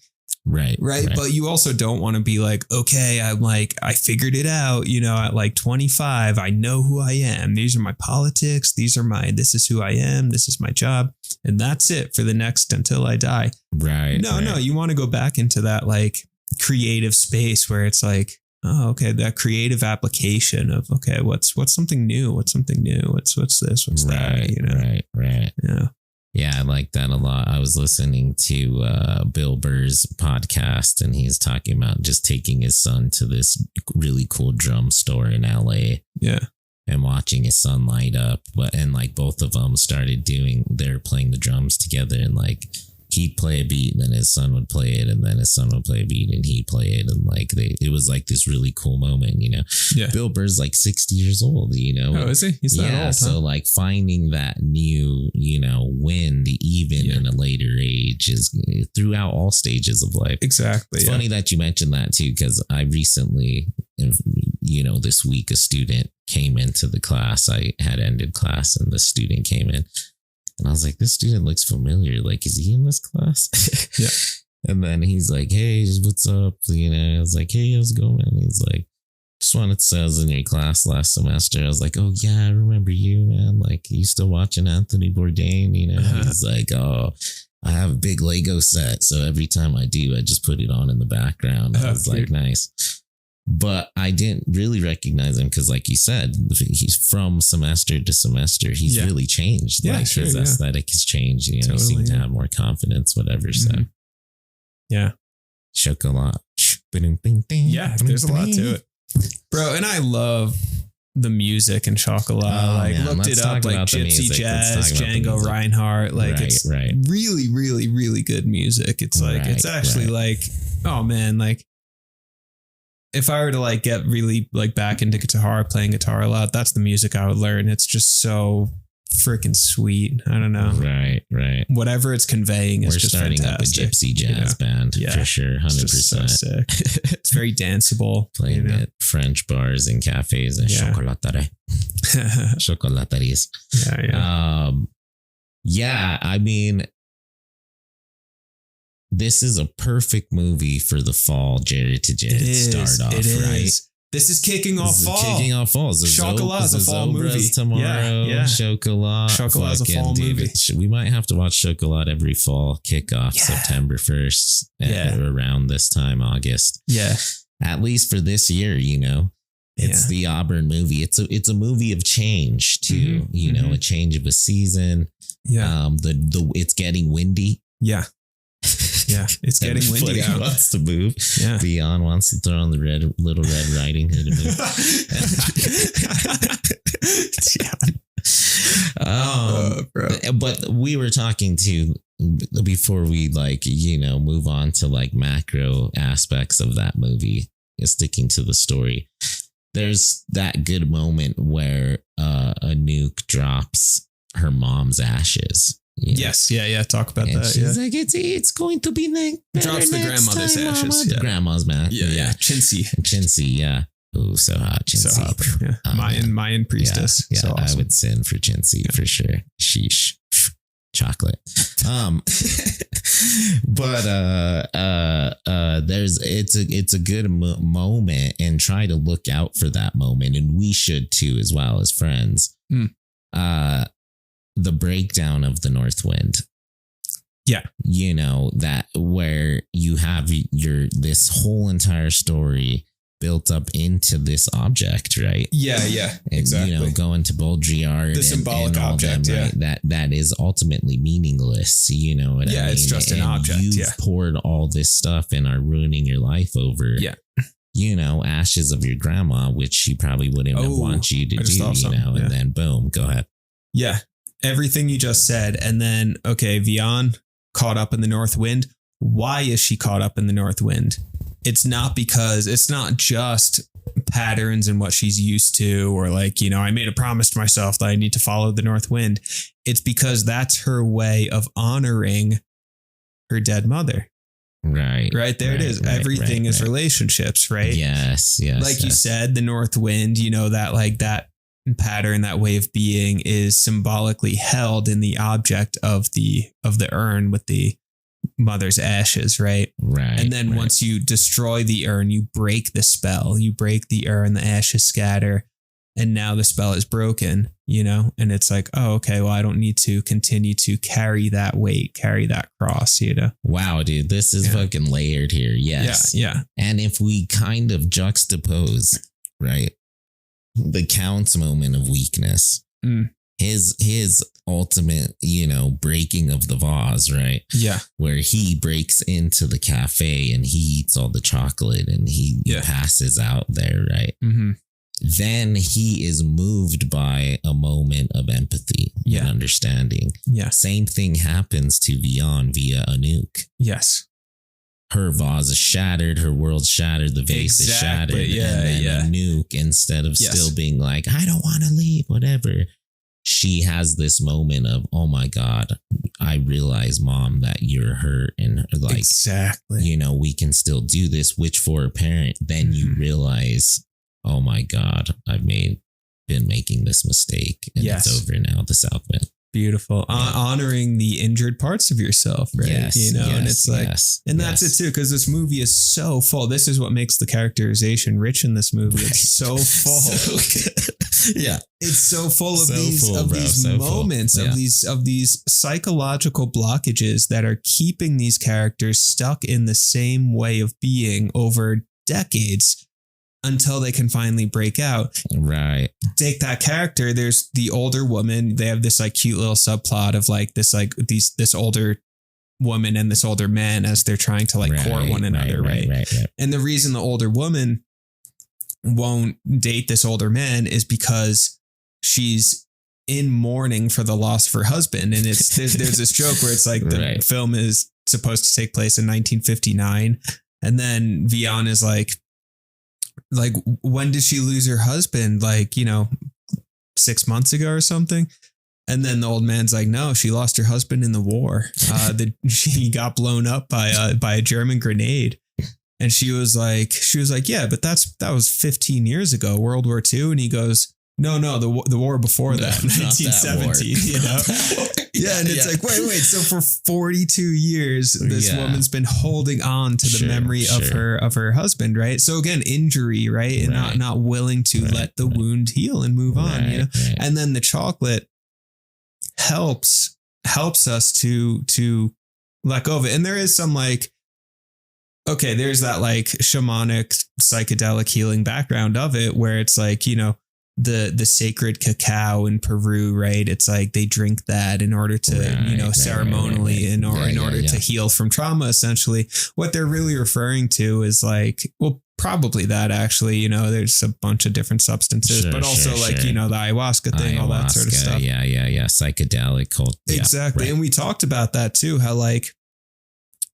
Right. But you also don't want to be like, okay, I figured it out, at like 25, I know who I am. These are my politics. This is who I am. This is my job. And that's it for the next until I die. Right. No, you want to go back into that like creative space where it's like, oh, okay, that creative application of, okay, what's something new? What's something new? What's this? What's that? Right. Yeah. Yeah, I like that a lot. I was listening to Bill Burr's podcast, and he's talking about just taking his son to this really cool drum store in LA. Yeah. And watching his son light up. And like both of them they're playing the drums together, and like he'd play a beat and then his son would play it, and then his son would play a beat and he'd play it. And like it was like this really cool moment, Yeah. Bill Burr's like 60 years old, Oh, is he? He's that old, huh? So like finding that new, wind even in a later age is throughout all stages of life. Exactly. It's funny that you mentioned that too, because I recently, this week a student came into the class. I had ended class and the student came in. And I was like, this student looks familiar. Like, is he in this class? Yeah. And then he's like, hey, what's up? I was like, hey, how's it going? And he's like, just wanted to say I was in your class last semester. I was like, oh, yeah, I remember you, man. Like, you still watching Anthony Bourdain? He's like, oh, I have a big Lego set. So every time I do, I just put it on in the background. I was like, nice. But I didn't really recognize him because, like you said, he's from semester to semester. He's really changed. Yeah, like his aesthetic has changed. He seemed to have more confidence, whatever. So, yeah. Chocolat. Yeah, there's a lot to it. Bro, and I love the music in Chocolat. Looked it up, like Gypsy Jazz, Django Reinhardt. Like, it's really, really, really good music. It's like, it's actually like, oh man, like, if I were to like get really like back into playing guitar a lot, that's the music I would learn. It's just so freaking sweet. I don't know. Right. Whatever it's conveying is just starting fantastic. up a gypsy jazz band for sure. 100%. It's so sick. It's very danceable. Playing at French bars and cafes and chocolateries. Yeah. I mean, this is a perfect movie for the fall, Jare to Jare. Start off, right? This is kicking off fall. Chocolat is a fall movie tomorrow. Yeah. Chocolat is a fall movie. We might have to watch Chocolat every fall kickoff September 1st around this time, August. Yeah. At least for this year, It's the Auburn movie. It's a movie of change too. A change of a season. Yeah. It's getting windy. Yeah. Yeah, it's getting windy out. Wants to move. Yeah. Beyond wants to throw on the Little Red Riding Hood and move. But we were talking before we move on to macro aspects of that movie, sticking to the story. There's that good moment where a nuke drops her mom's ashes. Yes. Yeah. Talk about and that. She's like, it's going to be drops the grandmother's ashes. The grandma's man. Yeah. Chintzy. Yeah. Oh, so hot, Chintzy. So hot. Yeah. Mayan priestess. Yeah, so awesome. I would sin for Chintzy for sure. Sheesh. Chocolate. But it's a good moment, and try to look out for that moment, and we should too, as well as friends. The breakdown of the North Wind. Yeah. You know, that where you have this whole entire story built up into this object, right? Yeah, and, exactly. You know, going to Baudrillard, the symbolic object, them, right? That is ultimately meaningless. You know what I mean? Yeah, it's just an object. You've poured all this stuff and are ruining your life over. Yeah. You know, ashes of your grandma, which she probably wouldn't have want you to do. You know, and then boom, go ahead. Yeah, everything you just said, and then Vian caught up in the North Wind. Why is she caught up in the North Wind? It's not just patterns and what she's used to, or like, you know, I made a promise to myself that I need to follow the North Wind. It's because that's her way of honoring her dead mother. Right. There it is. Everything is relationships, right? Yes. Like you said, the North Wind, you know, that like that pattern, that way of being is symbolically held in the object of the urn with the mother's ashes, right? And then once you destroy the urn, you break the spell, you break the urn, the ashes scatter, and now the spell is broken, you know? And it's like, oh, okay, well, I don't need to continue to carry that weight, carry that cross, you know? Wow, dude, this is fucking layered here. Yes. Yeah. And if we kind of juxtapose, right, the Count's moment of weakness, his ultimate, you know, breaking of the vase, right? Yeah. Where he breaks into the cafe and he eats all the chocolate and he passes out there, right? Mm-hmm. Then he is moved by a moment of empathy and understanding. Yeah. Same thing happens to Vian via Anouk. Yes. Her vase is shattered, her world's shattered, the vase is shattered. And then Anouk, instead of still being like, I don't want to leave, whatever, she has this moment of, oh my God, I realize, Mom, that you're hurt, and like, you know, we can still do this, which for a parent, then you realize, oh my God, I've been making this mistake, and it's over now, the South Wind. Beautiful. Honoring the injured parts of yourself, right? You know, and it's like, and that's it too, because this movie is so full. This is what makes the characterization rich in this movie. It's so full. So good. It's so full of these moments, of these psychological blockages that are keeping these characters stuck in the same way of being over decades, until they can finally break out. Right. Take that character. There's the older woman. They have this like cute little subplot of like this, like this older woman and this older man as they're trying to like court one another. Right. And the reason the older woman won't date this older man is because she's in mourning for the loss of her husband. And it's, there's this joke where it's like the film is supposed to take place in 1959. And then Vian is like, when did she lose her husband? Like, you know, 6 months ago or something. And then the old man's like, no, she lost her husband in the war. She got blown up by a German grenade. And she was like, yeah, but that was 15 years ago, World War II. And he goes, no, the war before that, 1917, you know? And it's like, wait. So for 42 years, this woman's been holding on to the memory of her husband, right? So again, injury, right? And not willing to let the wound heal and move on, you know? And then the chocolate helps us to let go of it. And there is some like, okay, there's that like shamanic psychedelic healing background of it, where it's like, you know, the sacred cacao in Peru, right? It's like they drink that in order to, ceremonially in order to heal from trauma. Essentially, what they're really referring to is like, well, probably that actually, you know, there's a bunch of different substances, but also you know, the ayahuasca thing, all that sort of stuff. Yeah. Psychedelic cult. Exactly. And we talked about that too, how like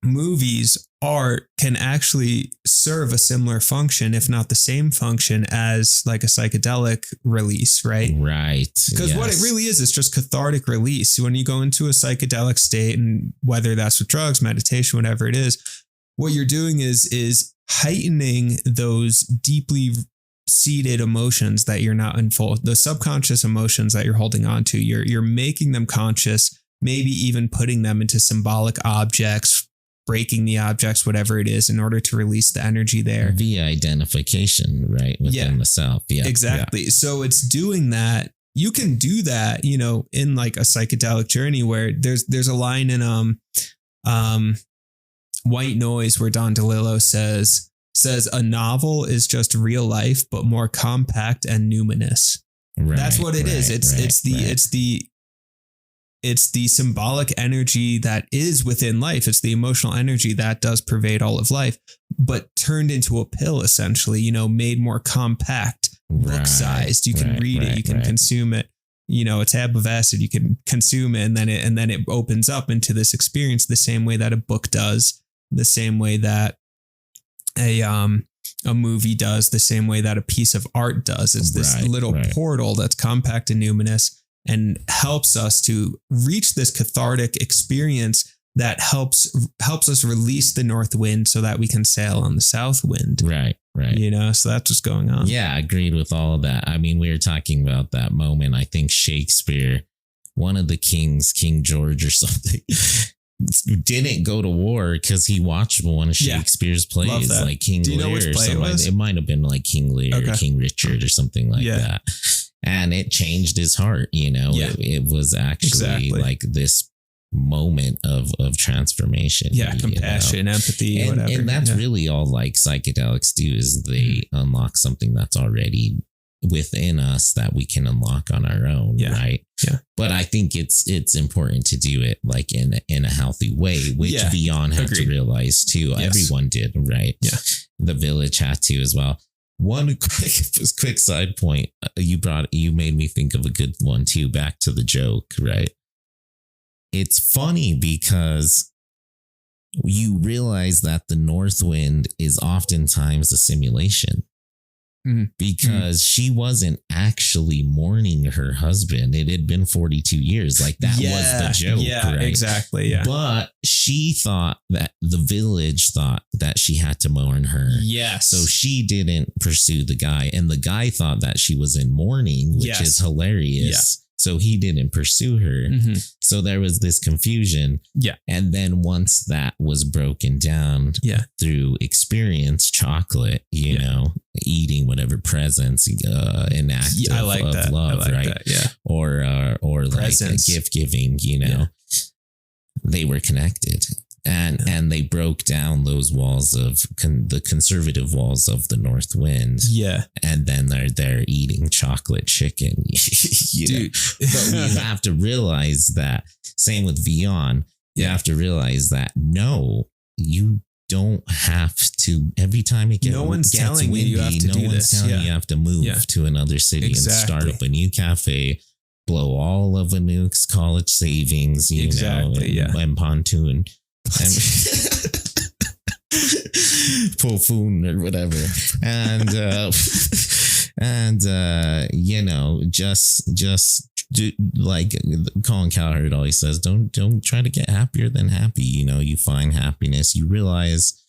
movies, art can actually serve a similar function, if not the same function as like a psychedelic release, right? Right. Because what it really is, it's just cathartic release. When you go into a psychedelic state, and whether that's with drugs, meditation, whatever it is, what you're doing is heightening those deeply seated emotions that you're not in full, the subconscious emotions that you're holding on to, you're making them conscious, maybe even putting them into symbolic objects, breaking the objects, whatever it is, in order to release the energy there. Via identification, right? Within the self. Yeah. Exactly. Yeah. So it's doing that. You can do that, you know, in like a psychedelic journey where there's a line in White Noise where Don DeLillo says a novel is just real life, but more compact and numinous. Right, that's what it is. It's the symbolic energy that is within life. It's the emotional energy that does pervade all of life, but turned into a pill, essentially, you know, made more compact, book sized. You can read it, you can consume it. You know, a tab of acid, you can consume it, and then it opens up into this experience the same way that a book does, the same way that a movie does, the same way that a piece of art does. It's this little portal that's compact and numinous and helps us to reach this cathartic experience that helps us release the north wind so that we can sail on the south wind. Right. You know, so that's what's going on. Yeah, I agreed with all of that. I mean, we were talking about that moment. I think Shakespeare, one of the kings, King George or something, didn't go to war because he watched one of Shakespeare's plays, like King Lear or something. It might have been like King Lear or King Richard or something like that. And it changed his heart, you know. It was actually like this moment of transformation. Yeah, compassion, empathy, whatever. And that's really all like psychedelics do, is they unlock something that's already within us that we can unlock on our own, right? Yeah. But I think it's important to do it like in a healthy way, which Beyond had to realize too. Yes. Everyone did, right? Yeah. The Village had to as well. One quick side point, you made me think of a good one too, back to the joke, right? It's funny because you realize that the north wind is oftentimes a simulation. Because she wasn't actually mourning her husband. It had been 42 years. Like that was the joke. Yeah, right? Exactly. Yeah. But she thought that the village thought that she had to mourn her. Yes. So she didn't pursue the guy. And the guy thought that she was in mourning, which is hilarious. Yeah. So he didn't pursue her. So there was this confusion. Yeah. And then once that was broken down through experience, chocolate, you know, eating whatever presents, an act of love, right? That, yeah. Or presence. Like a gift giving, you know, they were connected. And they broke down those walls of the conservative walls of the north wind. Yeah. And then they're eating chocolate chicken. Dude. But we have to realize that, same with Beyond, you have to realize that, no, you don't have to, every time it gets telling windy, you have to no one's telling you have to move to another city and start up a new cafe, blow all of Anouk's college savings, you know, and pontoon. Pofoon or whatever, and you know, just do, like Colin Cowherd always says, don't try to get happier than happy. You know, you find happiness. You realize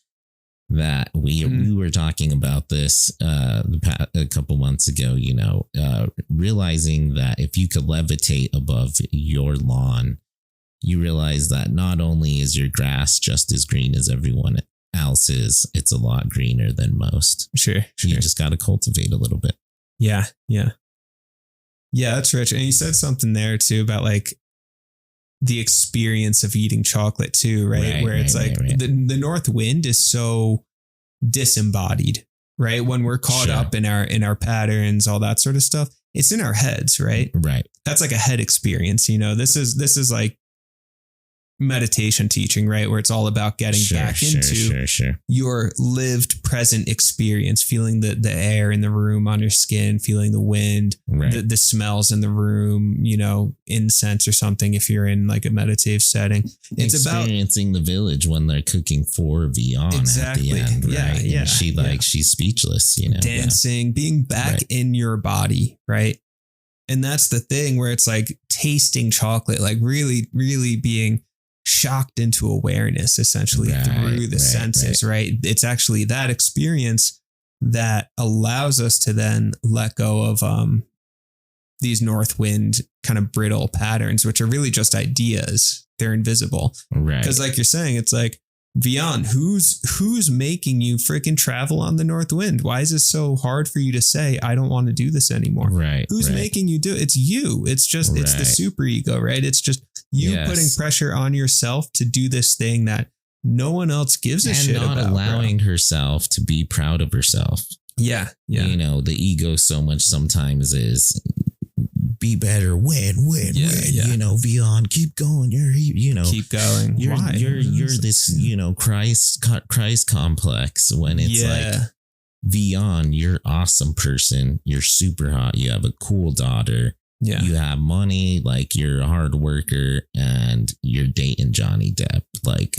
that we were talking about this a couple months ago. You know, realizing that if you could levitate above your lawn, you realize that not only is your grass just as green as everyone else's, it's a lot greener than most. Sure. You just got to cultivate a little bit. Yeah. Yeah, that's rich. And you said something there too about like the experience of eating chocolate too, right? Where it's like the north wind is so disembodied, right? When we're caught up in our patterns, all that sort of stuff, it's in our heads, right? Right. That's like a head experience. You know, this is like meditation teaching, right? Where it's all about getting back into your lived present experience, feeling the air in the room on your skin, feeling the wind, the smells in the room, you know, incense or something if you're in like a meditative setting. It's experiencing the village when they're cooking for Beyond at the end, right? Yeah. And she's speechless, you know. Dancing, being back in your body, right? And that's the thing where it's like tasting chocolate, like really, really being shocked into awareness essentially through the senses, right? It's actually that experience that allows us to then let go of these north wind kind of brittle patterns, which are really just ideas. They're invisible. Right. Because like you're saying, it's like, Vian, who's making you freaking travel on the north wind? Why is it so hard for you to say, I don't want to do this anymore? Right. Who's making you do it? It's you. It's just, it's the super ego, right? It's just you putting pressure on yourself to do this thing that no one else gives a shit about. And not allowing herself to be proud of herself. Yeah. Yeah. You know, the ego so much sometimes is be better, win. You know, Vian, keep going. Keep going. You're this, you know, Christ complex when it's like, Vian, you're awesome person. You're super hot. You have a cool daughter. Yeah. You have money. Like, you're a hard worker and you're dating Johnny Depp. Like,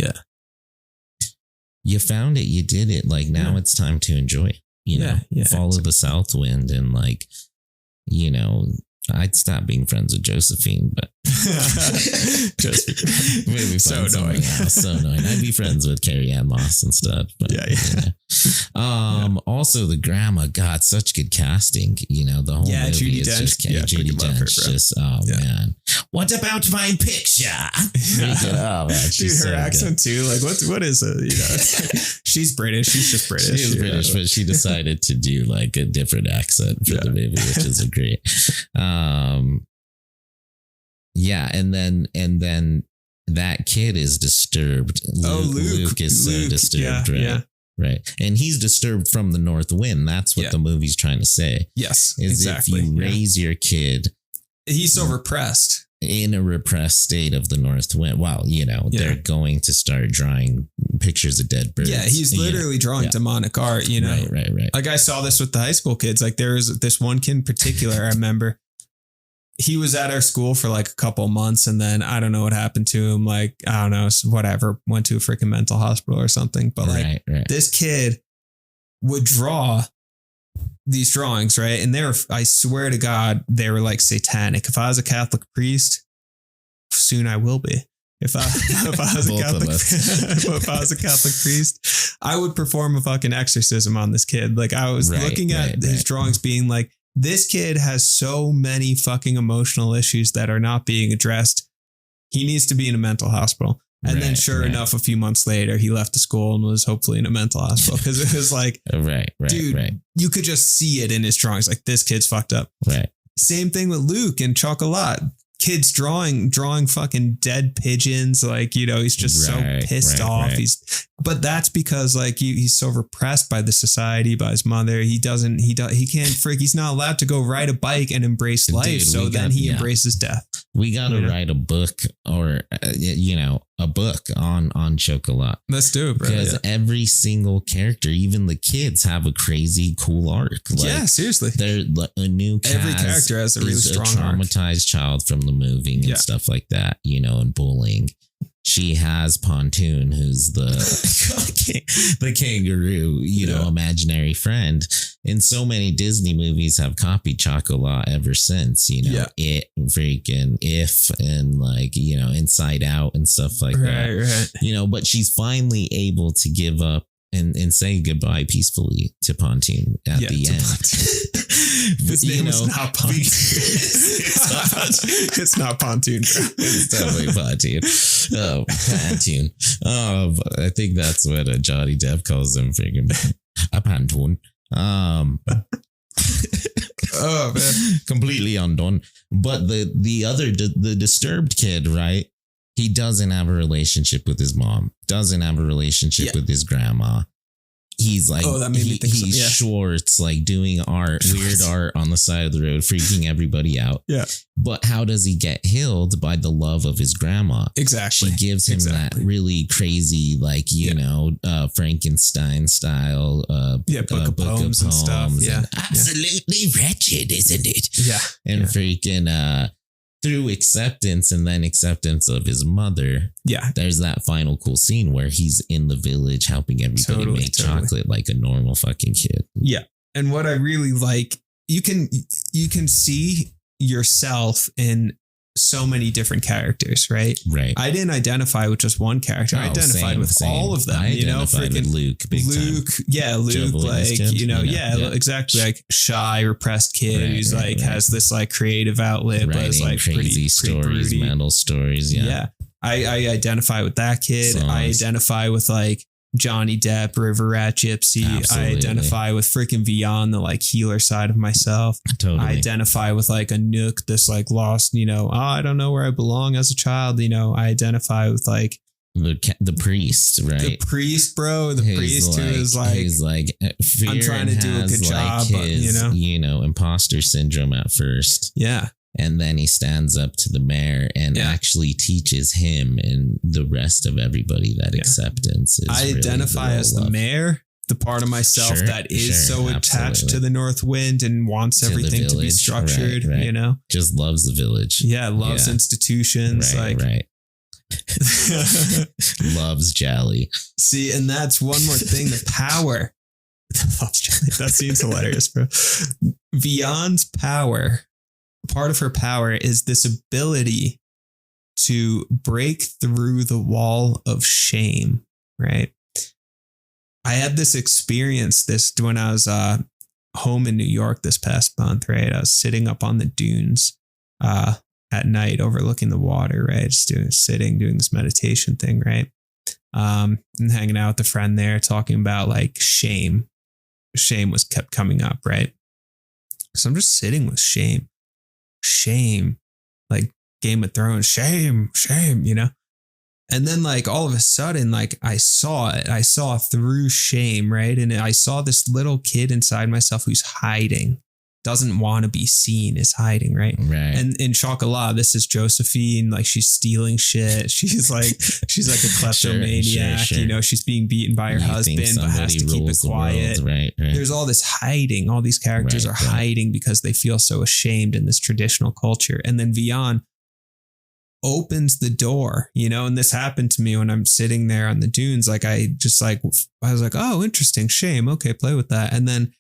you found it. You did it. Like, now it's time to enjoy. You know, follow the south wind and, like, you know, I'd stop being friends with Josephine, but maybe so annoying. So annoying. I'd be friends with Carrie Ann Moss instead. But, Also, the grandma got such good casting. You know, the whole movie Judi is Dench. just Judi Dench. Just man, what about my picture? Oh man, she's her so accent good. too. Like, what is it? You know, she's British. She's just British. She is British, but she decided to do like a different accent for the movie, which is a great. And then that kid is disturbed. Luke is so disturbed, right? Yeah. Right. And he's disturbed from the north wind. That's what the movie's trying to say. Yes, is exactly. If you raise your kid, he's so repressed. In a repressed state of the north wind. Well, you know, they're going to start drawing pictures of dead birds. Yeah, he's literally drawing demonic art, you know. Right. Like, I saw this with the high school kids. Like, there was this one kid in particular, I remember. He was at our school for like a couple months, and then I don't know what happened to him. Like, I don't know, whatever, went to a freaking mental hospital or something. But like, this kid would draw these drawings, right? And they were, I swear to God, they were like satanic. If I was a Catholic priest, soon I will be. If I was a Catholic priest, I would perform a fucking exorcism on this kid. Like, I was looking at his drawings, being like, this kid has so many fucking emotional issues that are not being addressed. He needs to be in a mental hospital. And then sure enough, a few months later, he left the school and was hopefully in a mental hospital, because it was like, dude, you could just see it in his drawings. Like, this kid's fucked up. Right. Same thing with Luke and Chocolat. Kids drawing fucking dead pigeons. Like, you know, he's just so pissed off. But that's because like he's so repressed by the society, by his mother. He can't he's not allowed to go ride a bike and embrace life. So then he embraces death. We got to write a book, or, you know, a book on Chocolat. Let's do it, bro. Because every single character, even the kids, have a crazy cool arc. Like, seriously. They're a new cast. Every character has a really strong traumatized child from the moving and stuff like that, you know, and bullying. She has Pontoon, who's the kangaroo, you know, imaginary friend. And so many Disney movies have copied Chocolat ever since, you know, It, freaking If, and like, you know, Inside Out and stuff like that. Right. You know, but she's finally able to give up and say goodbye peacefully to Pontoon at the end. His name is not Pontoon. It's not Pontoon. It's definitely Pontoon. Oh, Pontoon. Oh, I think that's what Johnny Depp calls him. Freaking a Pontoon. Oh man, completely undone. But the disturbed kid, right? He doesn't have a relationship with his mom. Doesn't have a relationship with his grandma. He's like, he's Schwartz, like doing weird art on the side of the road, freaking everybody out. Yeah. But how does he get healed? By the love of his grandma. Exactly. She gives him that really crazy, like, you know, Frankenstein style book of poems and stuff. And absolutely wretched, isn't it? Yeah. And freaking through acceptance, and then acceptance of his mother. Yeah. There's that final cool scene where he's in the village helping everybody make chocolate like a normal fucking kid. Yeah. And what I really like, you can see yourself in so many different characters, right? Right. I didn't identify with just one character. I identified with all of them. I identified with Luke, big Luke, time. yeah, Luke, like, exactly, like shy, repressed kid who's has this like creative outlet, but is like crazy stories, pretty mental stories. Yeah. I identify with that kid. Songs. I identify with like Johnny Depp, River Rat Gypsy. Absolutely. I identify with freaking Vion, the like healer side of myself. Totally. I identify with like a Nook, this like lost, I don't know where I belong as a child. I identify with like the priest, right? The priest, bro. The priest who is like, he's like, I'm trying to do a good job, but imposter syndrome at first. Yeah. And then he stands up to the mayor and actually teaches him and the rest of everybody that acceptance is. I identify as the mayor, the part of myself that is so attached to the North Wind and wants everything to be structured, right. Just loves the village. Yeah, loves institutions. Right. Loves Jolly. See, and that's one more thing, the power. Loves Jolly. That seems hilarious, bro. Beyond's power. Part of her power is this ability to break through the wall of shame, right? I had this experience when I was home in New York this past month, right? I was sitting up on the dunes at night overlooking the water, right? Just doing this meditation thing, right? And hanging out with a friend there talking about like shame. Shame kept coming up, right? So I'm just sitting with shame, like Game of Thrones, shame, and then like all of a sudden, like I saw through shame, right? And I saw this little kid inside myself who's hiding, doesn't want to be seen, is hiding, right? And in Chocolat, this is Josephine, like she's stealing shit. She's like a kleptomaniac, sure. She's being beaten by her husband, but has to keep it quiet. Right. There's all this hiding. All these characters are hiding because they feel so ashamed in this traditional culture. And then Vion opens the door, and this happened to me when I'm sitting there on the dunes. Like I was like, oh, interesting, shame. Okay, play with that. And then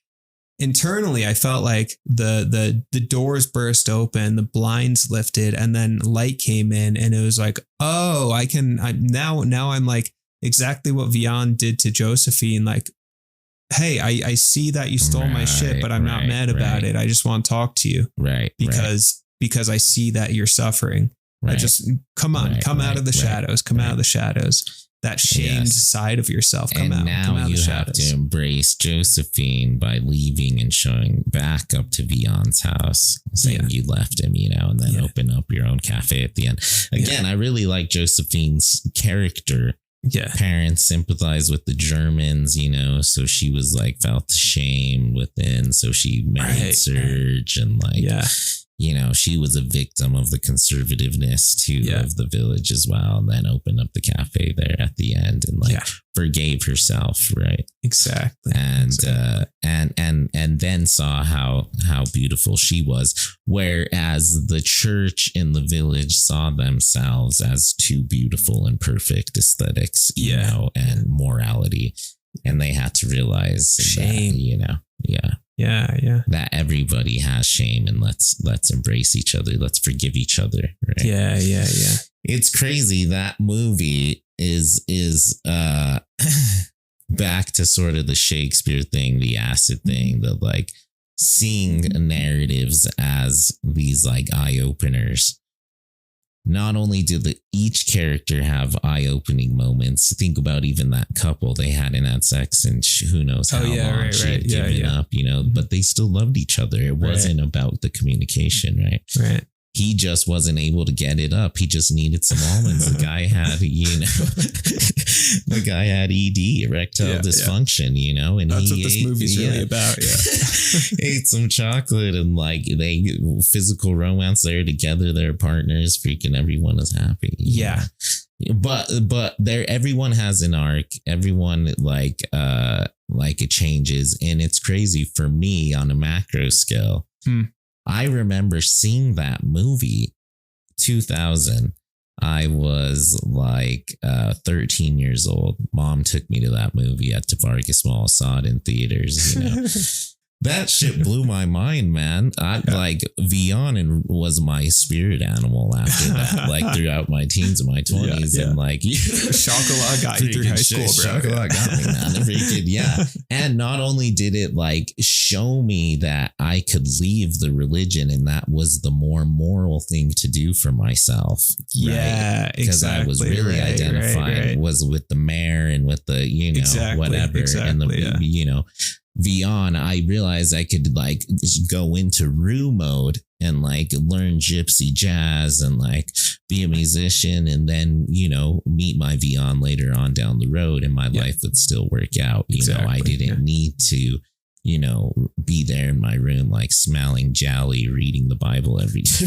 internally, I felt like the doors burst open, the blinds lifted, and then light came in, and it was like, oh, now I'm like exactly what Vion did to Josephine. Like, hey, I see that you stole my shit, but I'm not mad about it. I just want to talk to you, because I see that you're suffering. I just come out of the shadows. Come out of the shadows. That shamed side of yourself. Come out. Now you have to embrace Josephine by leaving and showing back up to Vion's house, saying you left him, and then open up your own cafe at the end. Again, I really like Josephine's character. Yeah. Parents sympathize with the Germans, so she was like felt shame within. So she married Serge and like, she was a victim of the conservativeness too of the village as well, and then opened up the cafe there at the end and like forgave herself, right? Exactly. And and then saw how beautiful she was, whereas the church in the village saw themselves as too beautiful and perfect aesthetics, and morality, and they had to realize shame, that everybody has shame, and let's embrace each other. Let's forgive each other. Right? Yeah. It's crazy. That movie is back to sort of the Shakespeare thing, the acid thing, the like seeing narratives as these like eye openers. Not only did each character have eye-opening moments. Think about even that couple. They hadn't had sex and who knows how long she had given up, but they still loved each other. It wasn't about the communication, right? Right. He just wasn't able to get it up. He just needed some almonds. The guy had, the guy had ED, erectile dysfunction, and that's what this movie's really about. Yeah. Ate some chocolate and like physical romance. They're together. They're partners. Freaking everyone is happy. Yeah. But everyone has an arc. Everyone like it changes, and it's crazy for me on a macro scale. I remember seeing that movie, 2000. I was like 13 years old. Mom took me to that movie at Vargas Mall, saw it in theaters, That shit blew my mind, man. Like Vion was my spirit animal after that, like throughout my teens and my 20s. And like Chocolat got you through high school, bro. Chocolat got me, man. And not only did it like show me that I could leave the religion and that was the more moral thing to do for myself. Yeah, right? Because I was really identifying was with the mayor and with the, whatever. And the, Vion, I realized I could like just go into Rue mode and like learn gypsy jazz and like be a musician and then, meet my Vion later on down the road and my life would still work out. I didn't need to, be there in my room, like smelling jolly, reading the Bible every day,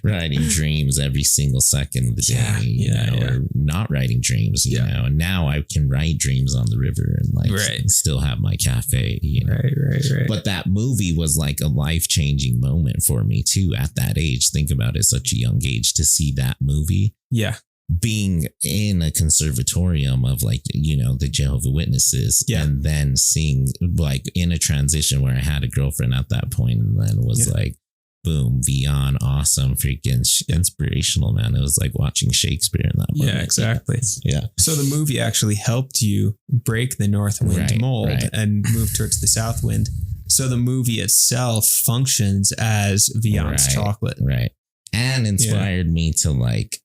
writing dreams every single second of the day, or not writing dreams, you know, and now I can write dreams on the river and like still have my cafe, Right. But that movie was like a life-changing moment for me too at that age. Think about it, such a young age to see that movie. Yeah. Being in a conservatorium of like, the Jehovah's Witnesses and then seeing like in a transition where I had a girlfriend at that point and then was like, boom, Vion, awesome, freaking inspirational, man. It was like watching Shakespeare in that moment. Yeah, exactly. Yeah. So the movie actually helped you break the north wind mold and move towards the south wind. So the movie itself functions as Vion's Chocolate. Right. And inspired me to like,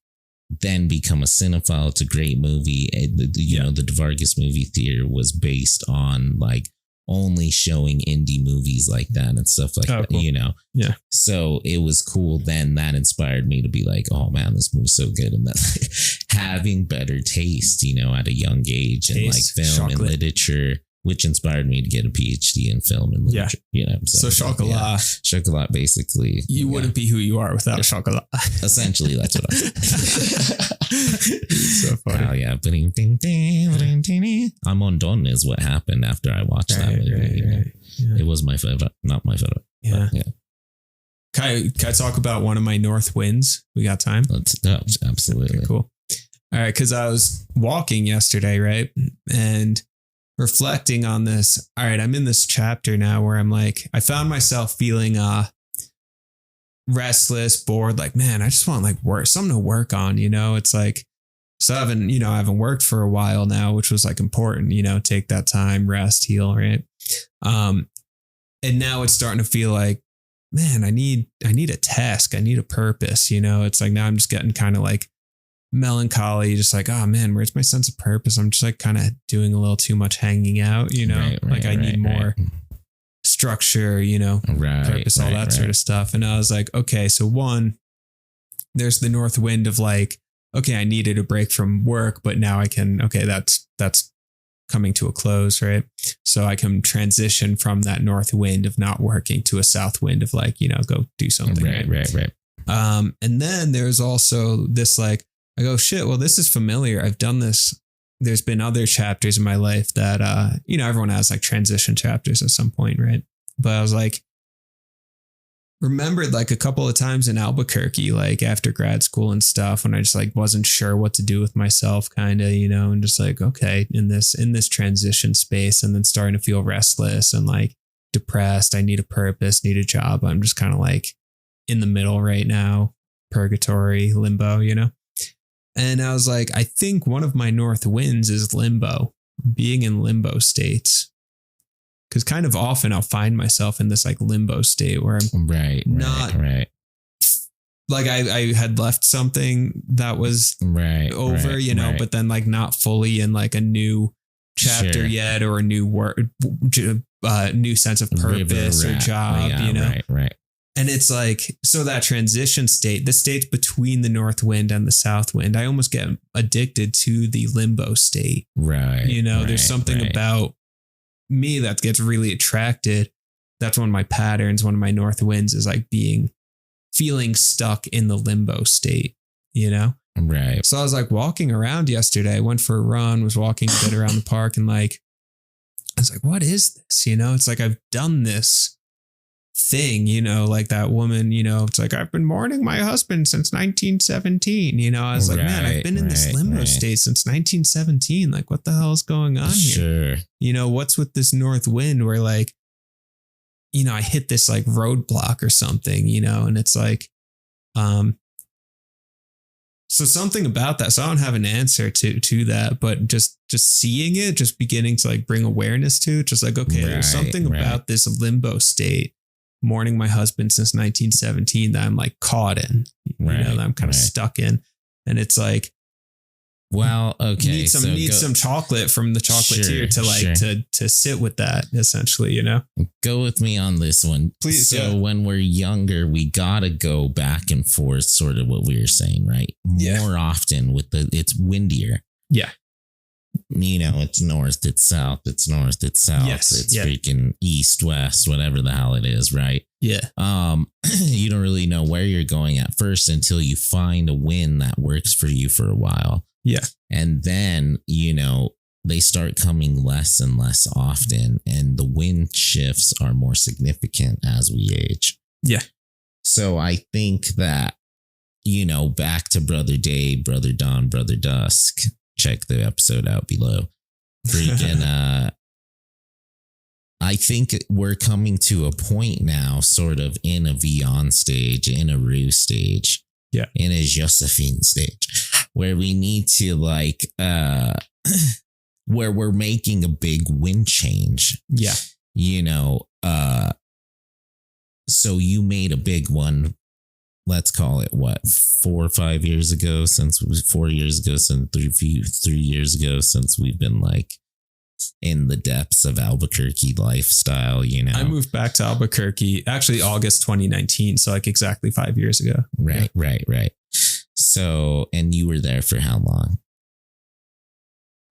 then become a cinephile. It's a great movie. The DeVargas movie theater was based on like only showing indie movies like that and stuff like that, cool. Yeah. So it was cool. Then that inspired me to be like, oh man, this movie's so good. And that like, having better taste, at a young age and like film and literature, which inspired me to get a PhD in film and literature. So Chocolat. Chocolat, basically. You wouldn't be who you are without Chocolat. Essentially, that's what I So funny. Oh, yeah. I'm undone is what happened after I watched that movie. Yeah. It was my favorite, not my favorite. Yeah. Can I talk about one of my north winds? We got time? Absolutely. Okay, cool. All right. Because I was walking yesterday, right? And reflecting on this. All right, I'm in this chapter now where I'm like, I found myself feeling restless, bored, like, man, I just want like something to work on, It's like, so I haven't worked for a while now, which was like important, take that time, rest, heal, right? And now it's starting to feel like, man, I need a task, I need a purpose, It's like now I'm just getting kind of like melancholy, just like, oh man, where's my sense of purpose? I'm just like kind of doing a little too much hanging out, I need more structure, purpose, all that sort of stuff. And I was like, okay, so one, there's the north wind of like, okay, I needed a break from work, but now I can, that's coming to a close, right? So I can transition from that north wind of not working to a south wind of like, go do something. Right. And then there's also this like, I go, shit, well, this is familiar. I've done this. There's been other chapters in my life that, everyone has like transition chapters at some point, right? But I was like, remembered like a couple of times in Albuquerque, like after grad school and stuff, when I just like wasn't sure what to do with myself, kind of, and just like, okay, in this transition space, and then starting to feel restless and like depressed. I need a purpose, need a job. I'm just kind of like in the middle right now, purgatory, limbo, And I was like, I think one of my north winds is limbo, being in limbo states. Because kind of often I'll find myself in this like limbo state where I'm not like I had left something that was over, but then like not fully in like a new chapter yet, or a new new sense of purpose or job, Right. And it's like, so that transition state, the state between the north wind and the south wind, I almost get addicted to the limbo state. Right. There's something about me that gets really attracted. That's one of my patterns. One of my north winds is like feeling stuck in the limbo state, Right. So I was like walking around yesterday. I went for a run, was walking a bit around the park, and like, I was like, what is this? It's like, I've done this thing, like that woman, it's like, I've been mourning my husband since 1917. I was like, man, I've been in this limbo state since 1917. Like, what the hell is going on here? Sure. What's with this north wind where like I hit this like roadblock or something, and it's like, so something about that. So I don't have an answer to that, but just seeing it, just beginning to like bring awareness to it, just like, okay, there's something about this limbo state, mourning my husband since 1917 that I'm like caught in, that I'm kind of stuck in. And it's like, well, okay, need some chocolate from the chocolatier to sit with that, essentially, Go with me on this one, please. So when we're younger, we gotta go back and forth, sort of what we were saying, right? More often it's windier. Yeah. It's north, it's south, it's north, it's south, it's freaking east, west, whatever the hell it is, right? Yeah. You don't really know where you're going at first until you find a wind that works for you for a while. Yeah. And then, they start coming less and less often, and the wind shifts are more significant as we age. Yeah. So I think that, back to Brother Day, Brother Dawn, Brother Dusk, check the episode out below. Freaking, I think we're coming to a point now, sort of in a Vion stage, in a Rue stage, in a Josephine stage, where we need to like, where we're making a big wind change. Yeah. So you made a big one. Let's call it 4 or 5 years ago, since 4 years ago, since 3 years ago, since we've been like in the depths of Albuquerque lifestyle, I moved back to Albuquerque actually August 2019. So like exactly 5 years ago. Right. So, and you were there for how long?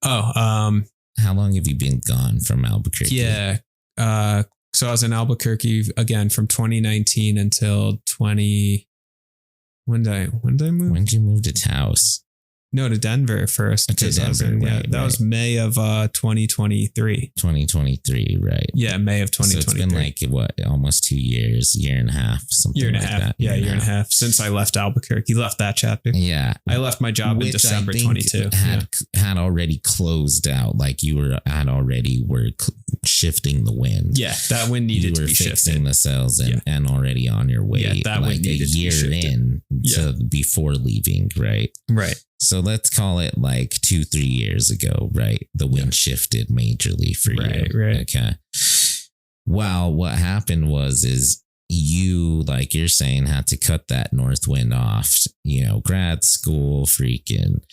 How long have you been gone from Albuquerque? Yeah. So I was in Albuquerque again from 2019 until when did I move? When did you move to Taos? No, to Denver first. To Denver, that was May of 2023. 2023, right? Yeah, May of 2023. So it's been like almost 2 years, year and a half, something year and like a half. that. Yeah, year and a half since I left Albuquerque, left that chapter. Yeah, I left my job in December 22. Had already closed out, like you were shifting the wind. Yeah, that wind needed to be shifted. You were fixing the sails and already on your way. Yeah, that wind needed to be shifted. A year in before leaving, right? Right. So let's call it like 2-3 years ago, right? The wind shifted majorly for you. Right. Okay. Well, what happened is you, like you're saying, had to cut that north wind off, grad school, freaking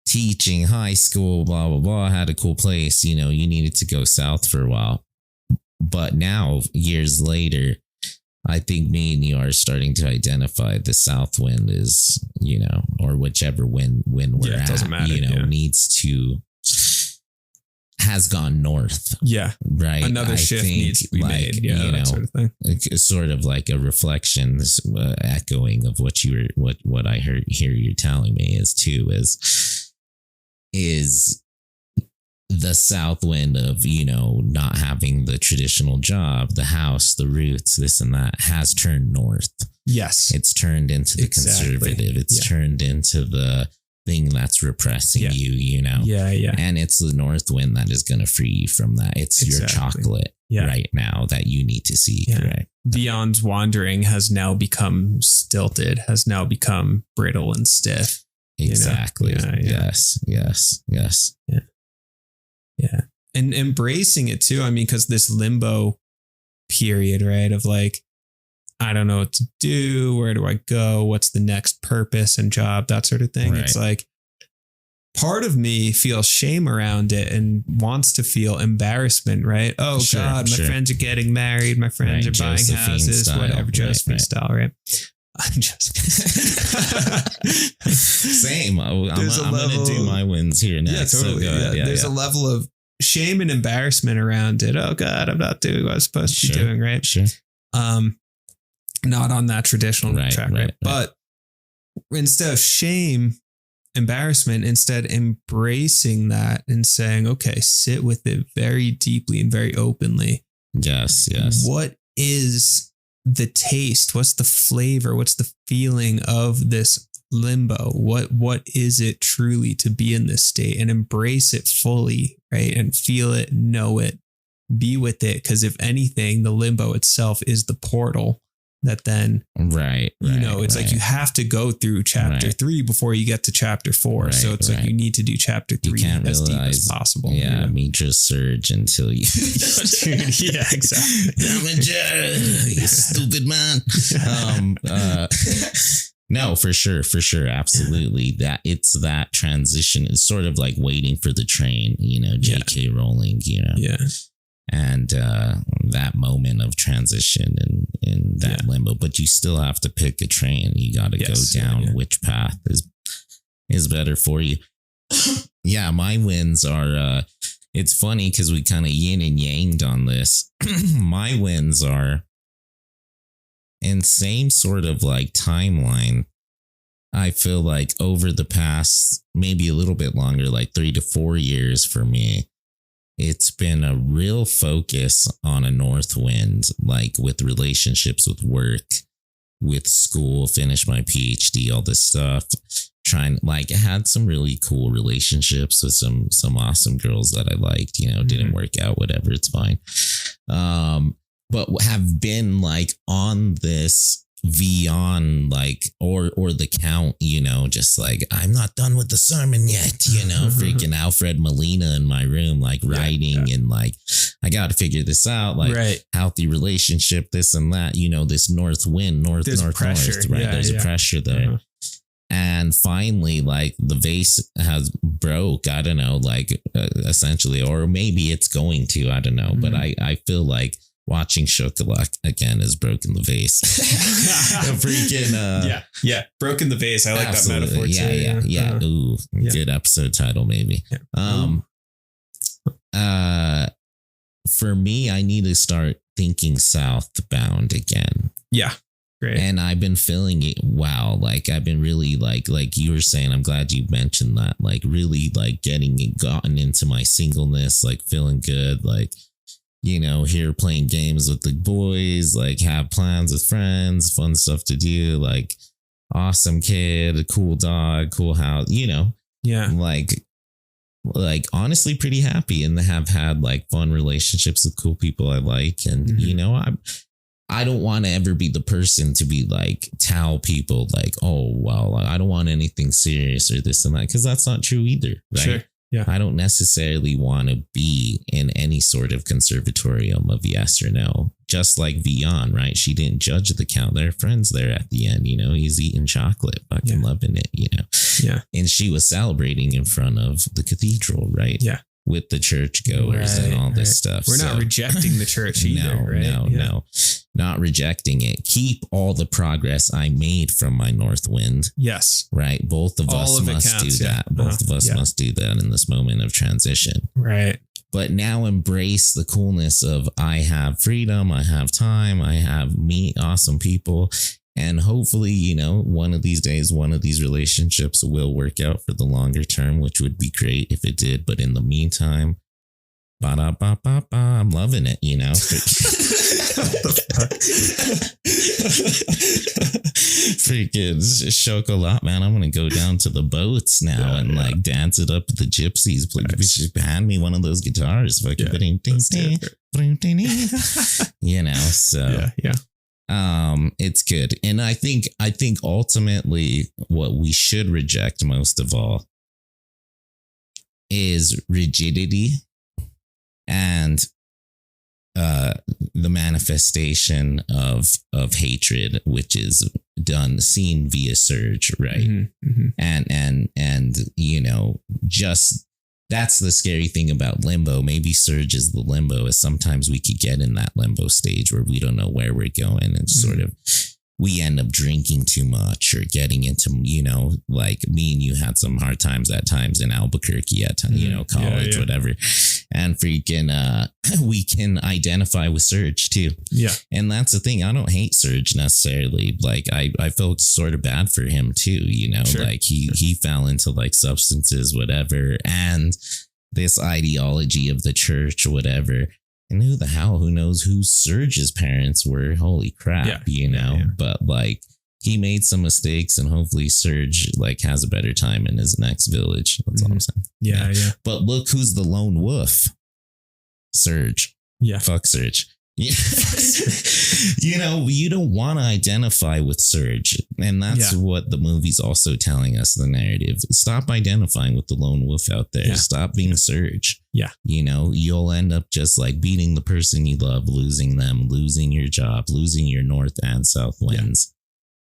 teaching, high school, blah, blah, blah, had a cool place. You needed to go south for a while. But now, years later, I think me and you are starting to identify the south wind is, or whichever wind we're at, doesn't matter, has gone north. Yeah. Right. Another shift needs to be made. Yeah. That sort of thing. It's sort of like a reflection, this echoing of what I hear you're telling me is the south wind of, not having the traditional job, the house, the roots, this and that has turned north. Yes. It's turned into the conservative. It's turned into the thing that's repressing you, Yeah. And it's the north wind that is going to free you from that. It's your chocolate right now that you need to seek, right? Beyond's wandering has now become stilted, has now become brittle and stiff. Exactly. Yes. Yeah. And embracing it too. I mean, because this limbo period, right, of like, I don't know what to do. Where do I go? What's the next purpose and job? That sort of thing. Right. It's like part of me feels shame around it and wants to feel embarrassment, right? Oh, God, my friends are getting married. My friends are buying houses, whatever. Josephine style, right? I'm just same. I'm going to do my wins here next. Yeah, totally. There's a level of shame and embarrassment around it. Oh God, I'm not doing what I'm supposed to be doing. Right. Sure. Not on that traditional track. Right. But instead of shame, embarrassment, instead embracing that and saying, okay, sit with it very deeply and very openly. Yes. What is the taste? What's the flavor? What's the feeling of this limbo? What is it truly to be in this state and embrace it fully, right? And feel it, know it, be with it. Because if anything, the limbo itself is the portal that then, it's like you have to go through chapter 3 before you get to chapter 4. So it's like you need to do chapter 3 as deep as possible. Yeah, meet your surge until you. Yeah, exactly. You stupid man. No, for sure, absolutely. That it's that transition. It's sort of like waiting for the train. J.K. Rowling. And that moment of transition and in that limbo, but you still have to pick a train. You got to go down which path is better for you. Yeah, my wins are. It's funny because we kind of yin and yanged on this. My wins are in same sort of like timeline. I feel like over the past maybe a little bit longer, like 3 to 4 years for me, it's been a real focus on a north wind, like with relationships, with work, with school, finish my PhD, all this stuff. I had some really cool relationships with some awesome girls that I liked, didn't work out, whatever, it's fine. But have been like on this beyond like or the count, just like I'm not done with the sermon yet, freaking Alfred Molina in my room, like writing and like I got to figure this out, like healthy relationship, this and that, this north wind, north, there's right? There's a pressure there. And finally, like the vase has broke, I don't know, like essentially, or maybe it's going to, I don't know, but I feel like watching Chocolat again has broken the vase. Freaking broken the vase. I like absolutely. That metaphor too. Yeah. Ooh, good episode title maybe. For me, I need to start thinking southbound again. Yeah. Great. And I've been feeling it. Wow. Like I've been really like you were saying, I'm glad you mentioned that, like really like gotten into my singleness, like feeling good, like, here playing games with the boys, like have plans with friends, fun stuff to do, like awesome kid, a cool dog, cool house, like honestly pretty happy and have had like fun relationships with cool people I like. And, I don't want to ever be the person to be like, tell people like, oh, well, I don't want anything serious or this and that, because that's not true either. Right. Sure. Yeah. I don't necessarily want to be in any sort of conservatorium of yes or no, just like Vion, right? She didn't judge the count. They're friends there at the end, he's eating chocolate, fucking loving it, Yeah. And she was celebrating in front of the cathedral, right? Yeah. With the churchgoers and all this stuff. We're not rejecting the church either, No, not rejecting it. Keep all the progress I made from my north wind. Yes. Right. Both of us must do that. Both of us must do that in this moment of transition. Right. But now embrace the coolness of I have freedom, I have time, I have awesome people. And hopefully, one of these days, one of these relationships will work out for the longer term, which would be great if it did. But in the meantime, I'm loving it, Freaking Chocolat, man. I'm going to go down to the boats now and like dance it up with the gypsies. Please just hand me one of those guitars. Fucking so. Yeah. It's good. And I think ultimately what we should reject most of all is rigidity and the manifestation of hatred, which is seen via Surge, right? And just that's the scary thing about limbo. Maybe Surge is the limbo, is sometimes we could get in that limbo stage where we don't know where we're going and sort of we end up drinking too much or getting into, like me and you had some hard times at times in Albuquerque at times, college, whatever. And freaking, we can identify with Surge too. Yeah. And that's the thing. I don't hate Surge necessarily. Like I felt sort of bad for him too, like he fell into like substances, whatever. And this ideology of the church, whatever. And who knows who Surge's parents were? Holy crap, But like he made some mistakes, and hopefully Surge like has a better time in his next village. That's all I'm saying. Yeah. But look who's the lone wolf. Surge. Yeah. Fuck Surge. You know, you don't want to identify with Surge. And that's what the movie's also telling us, the narrative. Stop identifying with the lone wolf out there. Yeah. Stop being Surge. Yeah. You know, you'll end up just like beating the person you love, losing them, losing your job, losing your north and south winds.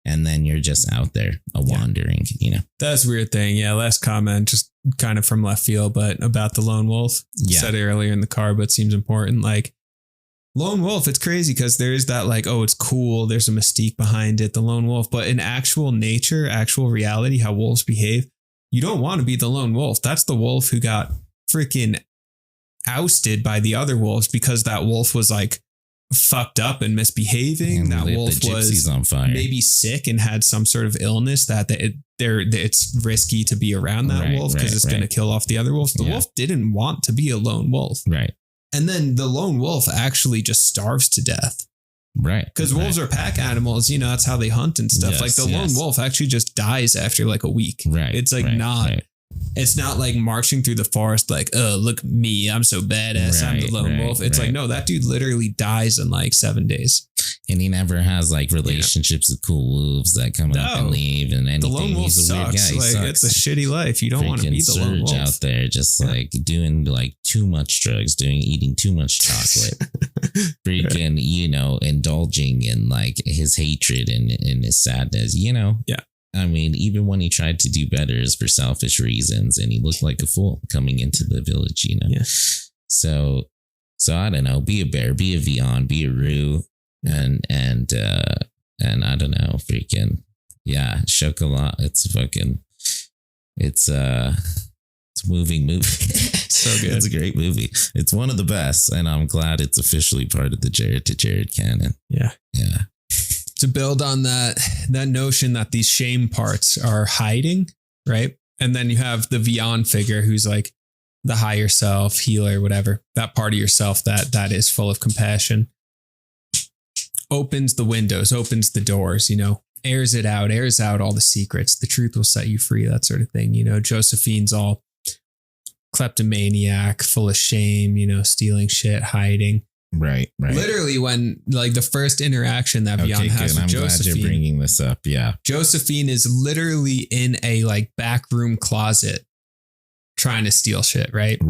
And then you're just out there wandering, you know. That's a weird thing. Yeah. Last comment, just kind of from left field, but about the lone wolf. Yeah. Said it earlier in the car, but seems important. Like, lone wolf, it's crazy because there is that like, oh, it's cool. There's a mystique behind it, the lone wolf. But in actual nature, actual reality, how wolves behave, you don't want to be the lone wolf. That's the wolf who got freaking ousted by the other wolves because that wolf was like fucked up and misbehaving. And that wolf was on fire. Maybe sick and had some sort of illness that it's risky to be around that wolf because it's going to kill off the other wolves. The wolf didn't want to be a lone wolf. Right. And then the lone wolf actually just starves to death. Right. Because wolves are pack animals, you know, that's how they hunt and stuff. Yes, like the lone wolf actually just dies after like a week. Right. It's like it's not like marching through the forest like, oh, look at me, I'm so badass, I'm the lone wolf. It's like, no, that dude literally dies in like 7 days. And he never has like relationships with cool wolves that come up and leave and anything. The lone wolf He's a weird sucks. guy. He Like, sucks. it's a shitty life. You don't want to be the lone wolf out there, just like doing like too much drugs, eating too much chocolate, freaking, you know, indulging in like his hatred and his sadness, you know. Yeah. I mean, even when he tried to do better is for selfish reasons, and he looked like a fool coming into the village, you know. Yeah. So I don't know. Be a bear, be a Vion, be a Rue, and I don't know, freaking Chocolat. It's a moving movie. So good. It's a great movie. It's one of the best, and I'm glad it's officially part of the Jare to Jared canon. Yeah. Yeah. To build on that notion that these shame parts are hiding, right? And then you have the Vion figure who's like the higher self, healer, whatever, that part of yourself that is full of compassion, opens the windows, opens the doors, you know, airs out all the secrets. The truth will set you free, that sort of thing. You know, Josephine's all kleptomaniac, full of shame, you know, stealing shit, hiding. Right. Literally, when like the first interaction that Vion has with Josephine, glad you're bringing this up. Yeah, Josephine is literally in a like back room closet trying to steal shit. Right.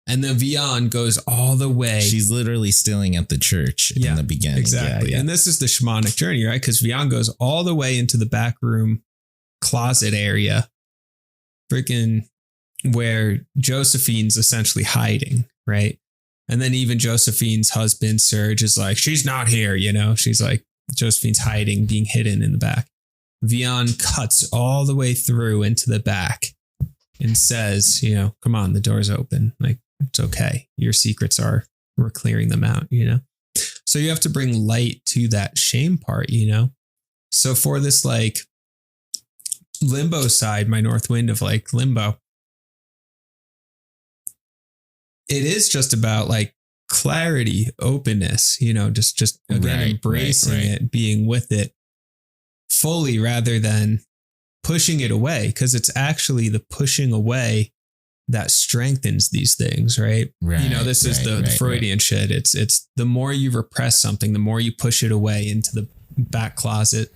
And then Vion goes all the way. She's literally stealing at the church in the beginning. Exactly. And this is the shamanic journey, right? Because Vion goes all the way into the back room closet area, freaking where Josephine's essentially hiding, right? And then even Josephine's husband, Serge, is like, she's not here, you know? She's like, Josephine's hiding, being hidden in the back. Vion cuts all the way through into the back and says, you know, come on, the door's open. Like, it's okay. Your secrets we're clearing them out, you know? So you have to bring light to that shame part, you know? So for this like limbo side, my north wind of like limbo, it is just about like clarity, openness, you know, just again, embracing it, being with it fully rather than pushing it away. Cause it's actually the pushing away that strengthens these things, right? You know, this is the Freudian shit. It's the more you repress something, the more you push it away into the back closet,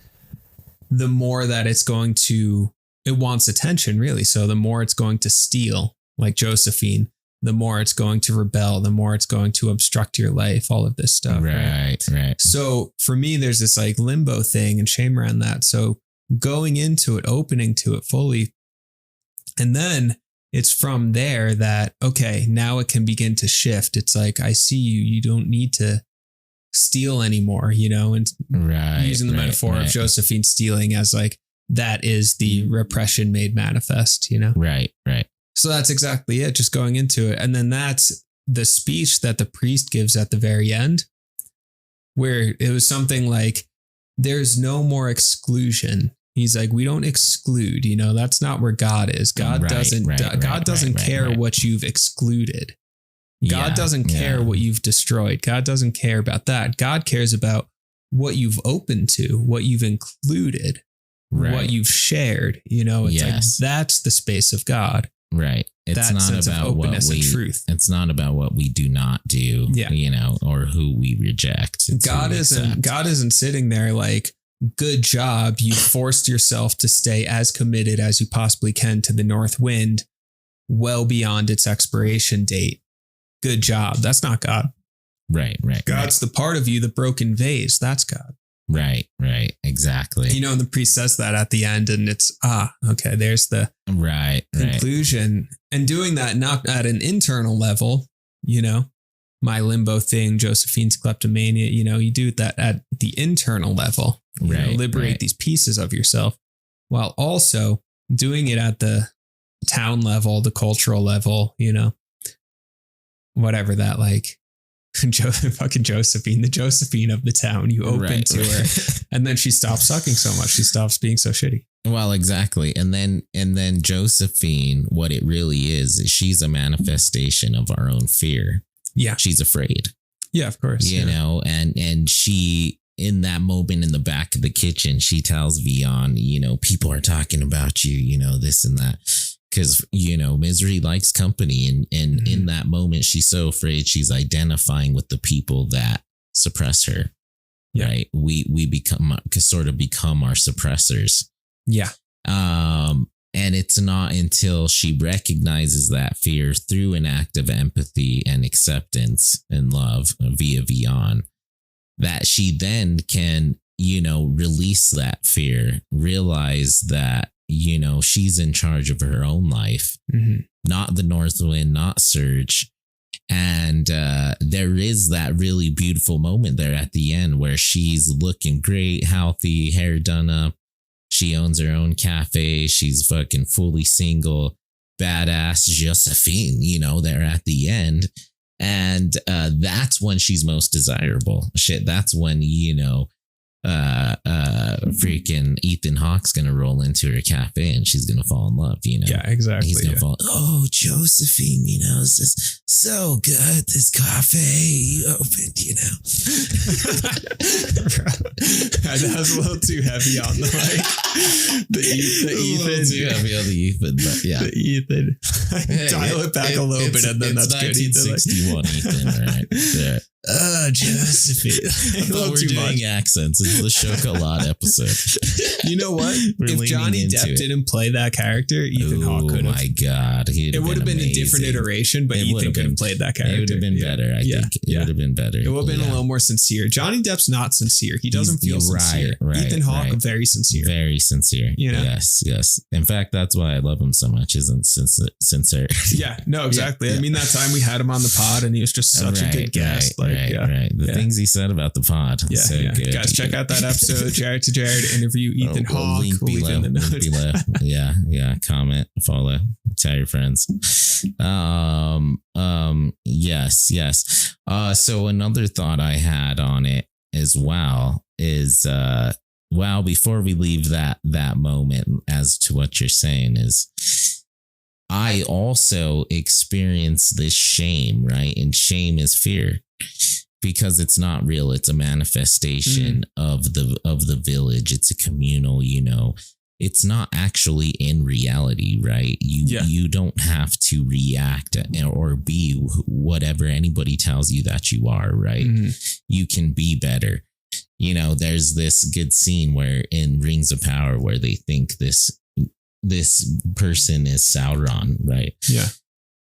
the more that it wants attention, really. So the more it's going to steal, like Josephine, the more it's going to rebel, the more it's going to obstruct your life, all of this stuff. Right. So for me, there's this like limbo thing and shame around that. So going into it, opening to it fully. And then it's from there that, okay, now it can begin to shift. It's like, I see you, you don't need to steal anymore, you know, and using the metaphor of Josephine stealing as like, that is the repression made manifest, you know? Right. So that's exactly it, just going into it. And then that's the speech that the priest gives at the very end, where it was something like, there's no more exclusion. He's like, we don't exclude, you know, that's not where God is. God doesn't care what you've excluded. God doesn't care what you've destroyed. God doesn't care about that. God cares about what you've opened to, what you've included, what you've shared, you know, it's like, that's the space of God. Right. It's not about what we, truth. It's not about what we do not do, you know, or who we reject. God isn't sitting there like, good job. You forced yourself to stay as committed as you possibly can to the North Wind well beyond its expiration date. Good job. That's not God. Right. God's the part of you, the broken vase. That's God. Right. Exactly. You know, and the priest says that at the end, and it's, okay, there's the conclusion. And doing that not at an internal level, you know, my limbo thing, Josephine's kleptomania, you know, you do that at the internal level, you know, liberate these pieces of yourself, while also doing it at the town level, the cultural level, you know, whatever that, like, fucking Josephine, the Josephine of the town. You open to her, and then she stops sucking so much. She stops being so shitty. Well, exactly. And then Josephine, what it really is she's a manifestation of our own fear. Yeah. She's afraid. Yeah, of course. You know, and she, in that moment in the back of the kitchen, she tells Vion, you know, people are talking about you, you know, this and that. Because, you know, misery likes company. And in that moment, she's so afraid she's identifying with the people that suppress her. Yeah. Right. We become our suppressors. Yeah. And it's not until she recognizes that fear through an act of empathy and acceptance and love via Vion that she then can, you know, release that fear, realize that, you know, she's in charge of her own life, not the North Wind, not Surge. And there is that really beautiful moment there at the end where she's looking great, healthy, hair done up. She owns her own cafe. She's fucking fully single, badass Josephine, you know, there at the end. And that's when she's most desirable. Shit, that's when, you know, freaking Ethan Hawke's gonna roll into her cafe and she's gonna fall in love, you know. Yeah, exactly. He's gonna fall. Oh, Josephine, you know, this is so good. This cafe you opened, you know. That was a little too heavy on the the Ethan. A little too heavy on the Ethan, but yeah, the Ethan. Dial it back a little bit, and then that's good. 1961 Ethan, right? Yeah. Josephine. We're doing accents. It's the Chocolat episode. You know what? If Johnny Depp didn't play that character, Ethan Hawke could have. Oh my God. It would have been a different iteration, but Ethan could have played that character. It would have been better, I think. It would have been better. It would have been a little more sincere. Johnny Depp's not sincere. He doesn't feel sincere. Ethan Hawke, very sincere. Very sincere. You know? Yes. In fact, that's why I love him so much, isn't sincere. Yeah, no, exactly. I mean, that time we had him on the pod and he was just such a good guest. Right. The things he said about the pod. Yeah, so good. Guys, check out that episode, Jare to Jared, interview Ethan Hawke. Link below. In the notes. Yeah. Comment, follow, tell your friends. Yes. So another thought I had on it as well is, before we leave that moment as to what you're saying is, I also experience this shame, right? And shame is fear. Because it's not real. It's a manifestation of the village. It's a communal, you know, it's not actually in reality, right? You don't have to react or be whatever anybody tells you that you are, right? You can be better. You know, there's this good scene where in Rings of Power where they think this person is Sauron, right? Yeah.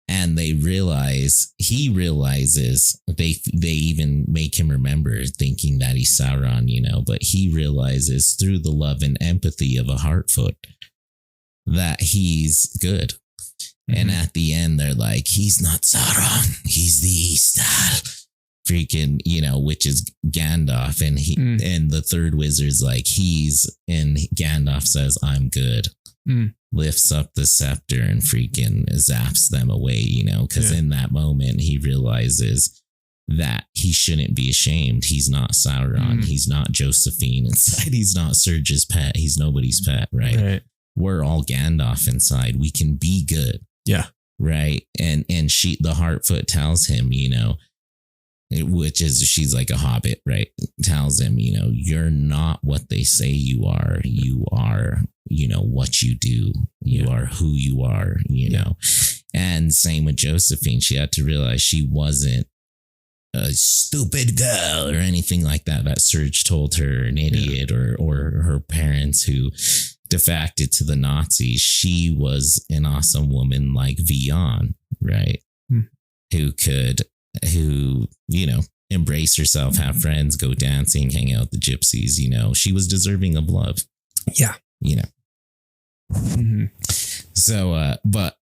And he realizes, they even make him remember thinking that he's Sauron, you know, but he realizes through the love and empathy of a Heartfoot that he's good. And at the end, they're like, he's not Sauron, he's the Istar. Freaking, you know, which is Gandalf. And and the third wizard's like, and Gandalf says, I'm good. Lifts up the scepter and freaking zaps them away, you know, because in that moment he realizes that he shouldn't be ashamed. He's not Sauron. He's not Josephine inside. He's not Surge's pet. He's nobody's pet, right? We're all Gandalf inside. We can be good. Yeah. Right. And the Heartfoot tells him, you know, which is she's like a hobbit, right? Tells him, you know, you're not what they say you are. You are, you know, what you do. You are who you are, you know. And same with Josephine. She had to realize she wasn't a stupid girl or anything like that. That Serge told her an idiot or her parents who defected to the Nazis. She was an awesome woman like Vion, right? Who, you know, embrace herself, have friends, go dancing, hang out with the gypsies, you know, she was deserving of love. Yeah. You know. Mm-hmm. So, but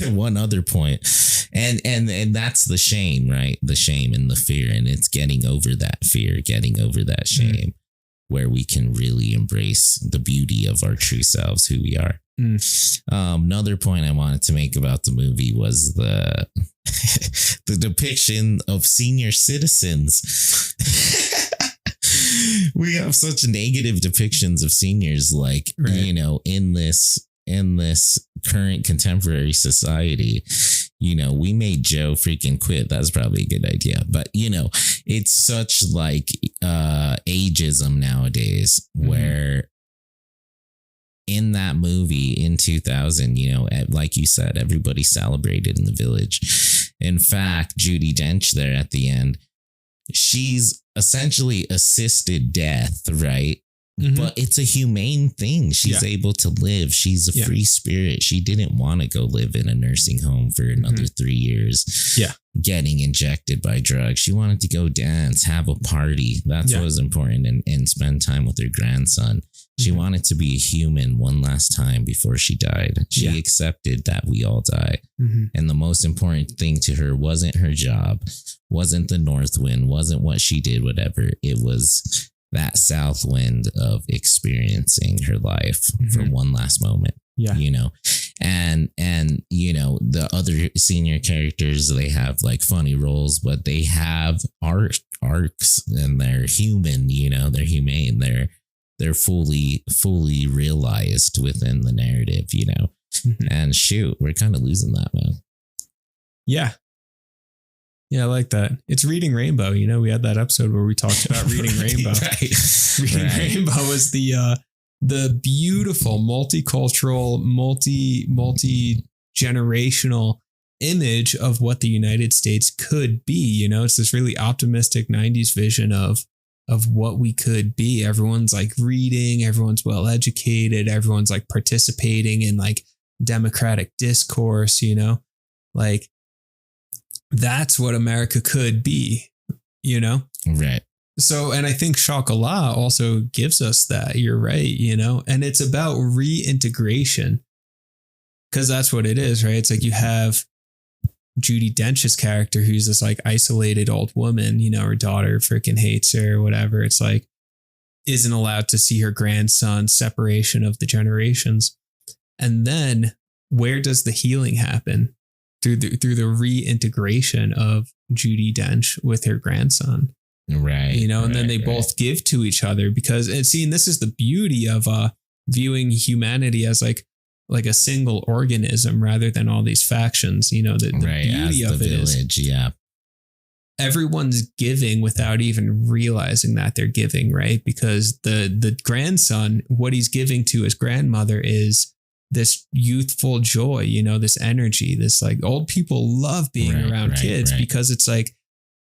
one other point, and that's the shame, right? The shame and the fear, and it's getting over that fear, getting over that shame, where we can really embrace the beauty of our true selves, who we are. Another point I wanted to make about the movie was the depiction of senior citizens. We have such negative depictions of seniors, like, you know, in this current contemporary society. You know, we made Joe freaking quit. That's probably a good idea. But, you know, it's such like ageism nowadays, where in that movie in 2000, you know, like you said, everybody celebrated in the village. In fact, Judi Dench there at the end, she's essentially assisted death, right? But it's a humane thing. She's able to live. She's a free spirit. She didn't want to go live in a nursing home for another 3 years. Getting injected by drugs. She wanted to go dance, have a party. That's what was important, and spend time with her grandson. She wanted to be a human one last time before she died. She accepted that we all die. And the most important thing to her wasn't her job, wasn't the north wind, wasn't what she did, whatever. It was that south wind of experiencing her life for one last moment. You know, and you know, the other senior characters, they have like funny roles, but they have arcs, and they're human, you know, they're humane. They're fully realized within the narrative, you know. And shoot, we're kind of losing that, man. Yeah, I like that. It's Reading Rainbow. You know, we had that episode where we talked about Reading Rainbow. Reading Rainbow is the beautiful, multicultural, multi-generational image of what the United States could be. You know, it's this really optimistic 90s vision of what we could be. Everyone's like reading, everyone's well educated, everyone's like participating in like democratic discourse, you know, like that's what America could be, you know? Right. So, and I think Chocolat also gives us that. You're right, you know, and it's about reintegration, because that's what it is, right? It's like you have Judi Dench's character, who's this like isolated old woman, you know, her daughter freaking hates her or whatever. It's like, isn't allowed to see her grandson, separation of the generations. And then where does the healing happen? Through the reintegration of Judi Dench with her grandson. Right. You know, and then they both give to each other, because, and see, and this is the beauty of viewing humanity as like a single organism rather than all these factions. You know, the beauty of it is everyone's giving without even realizing that they're giving, right? Because the grandson, what he's giving to his grandmother is this youthful joy, you know, this energy, this like old people love being around kids because it's like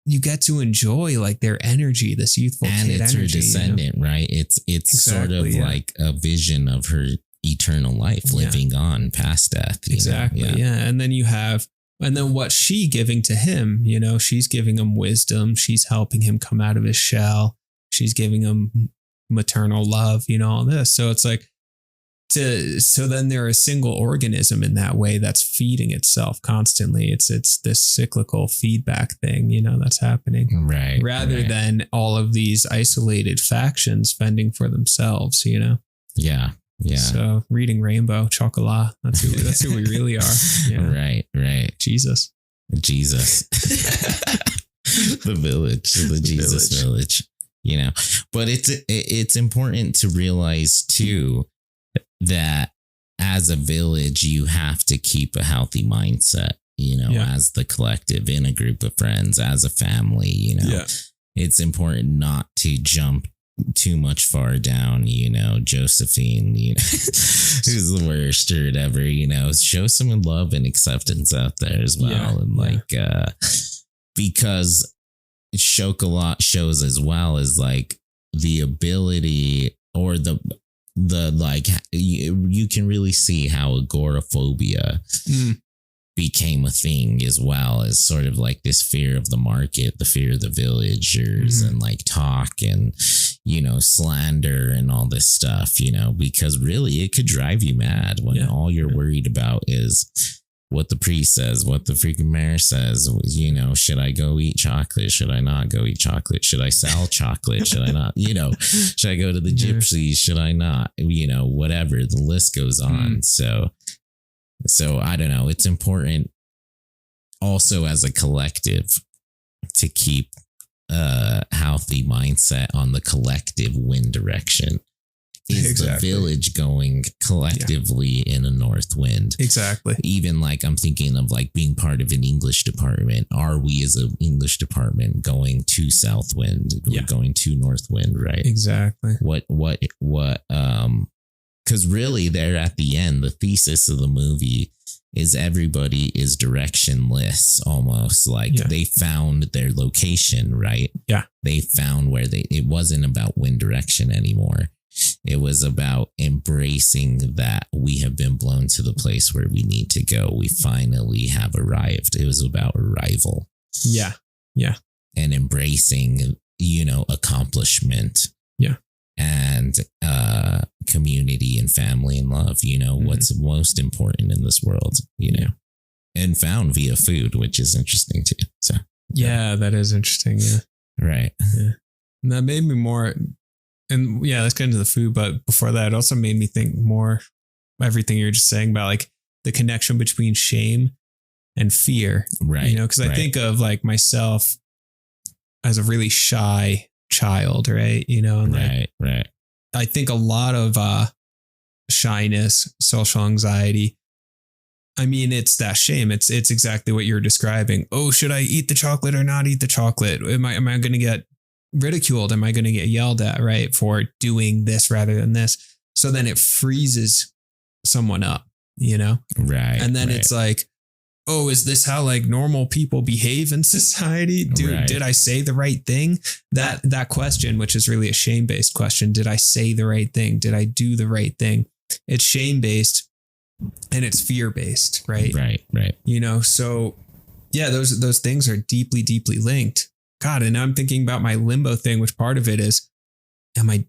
you get to enjoy like their energy, this youthful and kid it's energy, her descendant, you know? Right? It's exactly, sort of like a vision of her eternal life living on past death. Exactly. Yeah. And then and then what she giving to him, you know, she's giving him wisdom. She's helping him come out of his shell. She's giving him maternal love, you know, all this. So it's like, so then they're a single organism in that way that's feeding itself constantly. It's this cyclical feedback thing, you know, that's happening. Right. Rather than all of these isolated factions fending for themselves, you know? Yeah. Yeah. So Reading Rainbow, Chocolat, that's who we really are. Yeah. Right. Jesus. The village, the Jesus village, you know, but it's important to realize too, that as a village, you have to keep a healthy mindset, you know, as the collective, in a group of friends, as a family, you know. Yeah. It's important not to jump too much far down, you know. Josephine, you know, who's the worst or whatever, you know, show some love and acceptance out there as well. Yeah, and like, because Chocolat shows as well as like the ability or the like, you can really see how agoraphobia became a thing, as well as sort of like this fear of the market, the fear of the villagers, and like talk and, you know, slander and all this stuff, you know, because really it could drive you mad when all you're worried about is what the priest says, what the freaking mayor says, you know, should I go eat chocolate? Should I not go eat chocolate? Should I sell chocolate? Should I not, you know, should I go to the gypsies? Should I not, you know, whatever, the list goes on. So I don't know. It's important also as a collective to keep a healthy mindset on the collective wind direction. Is the village going collectively in a north wind? Exactly. Even like I'm thinking of like being part of an English department. Are we as an English department going to south wind? We're going to north wind, right? Exactly. What because really there at the end, the thesis of the movie is everybody is directionless almost. Like they found their location, right? Yeah. They found where it wasn't about wind direction anymore. It was about embracing that we have been blown to the place where we need to go. We finally have arrived. It was about arrival. Yeah. Yeah. And embracing, you know, accomplishment. Yeah. And community and family and love, you know, what's most important in this world, you know, and found via food, which is interesting too. So, yeah, that is interesting. Yeah. Right. Yeah. And that made me more. And yeah, let's get into the food. But before that, it also made me think more everything you're just saying about like the connection between shame and fear. Right. You know, because I think of like myself as a really shy child, right? You know, and right. I think a lot of shyness, social anxiety. I mean, it's that shame. It's exactly what you're describing. Oh, should I eat the chocolate or not eat the chocolate? Am I going to get ridiculed? Am I going to get yelled at, right, for doing this rather than this? So then it freezes someone up, you know? Right. And then it's like, oh, is this how like normal people behave in society? Did I say the right thing? That question, which is really a shame-based question. Did I say the right thing? Did I do the right thing? It's shame-based and it's fear-based, right? Right. You know, so yeah, those things are deeply, deeply linked. God, and I'm thinking about my limbo thing, which part of it is,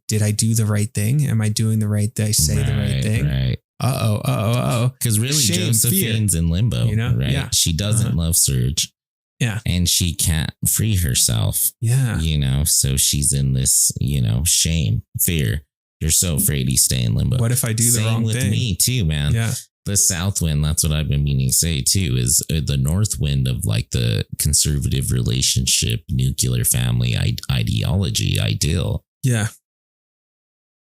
did I do the right thing? Am I doing the right thing? Say the right thing? Right. Uh-oh. Because really, shame, Josephine's in limbo, you know? Right? Yeah. She doesn't love Serge. Yeah. And she can't free herself. Yeah. You know, so she's in this, you know, shame, fear. You're so afraid you stay in limbo. What if I do the wrong thing? Same with me too, man. Yeah. The south wind, that's what I've been meaning to say too, is the north wind of like the conservative relationship, nuclear family ideology, ideal. Yeah.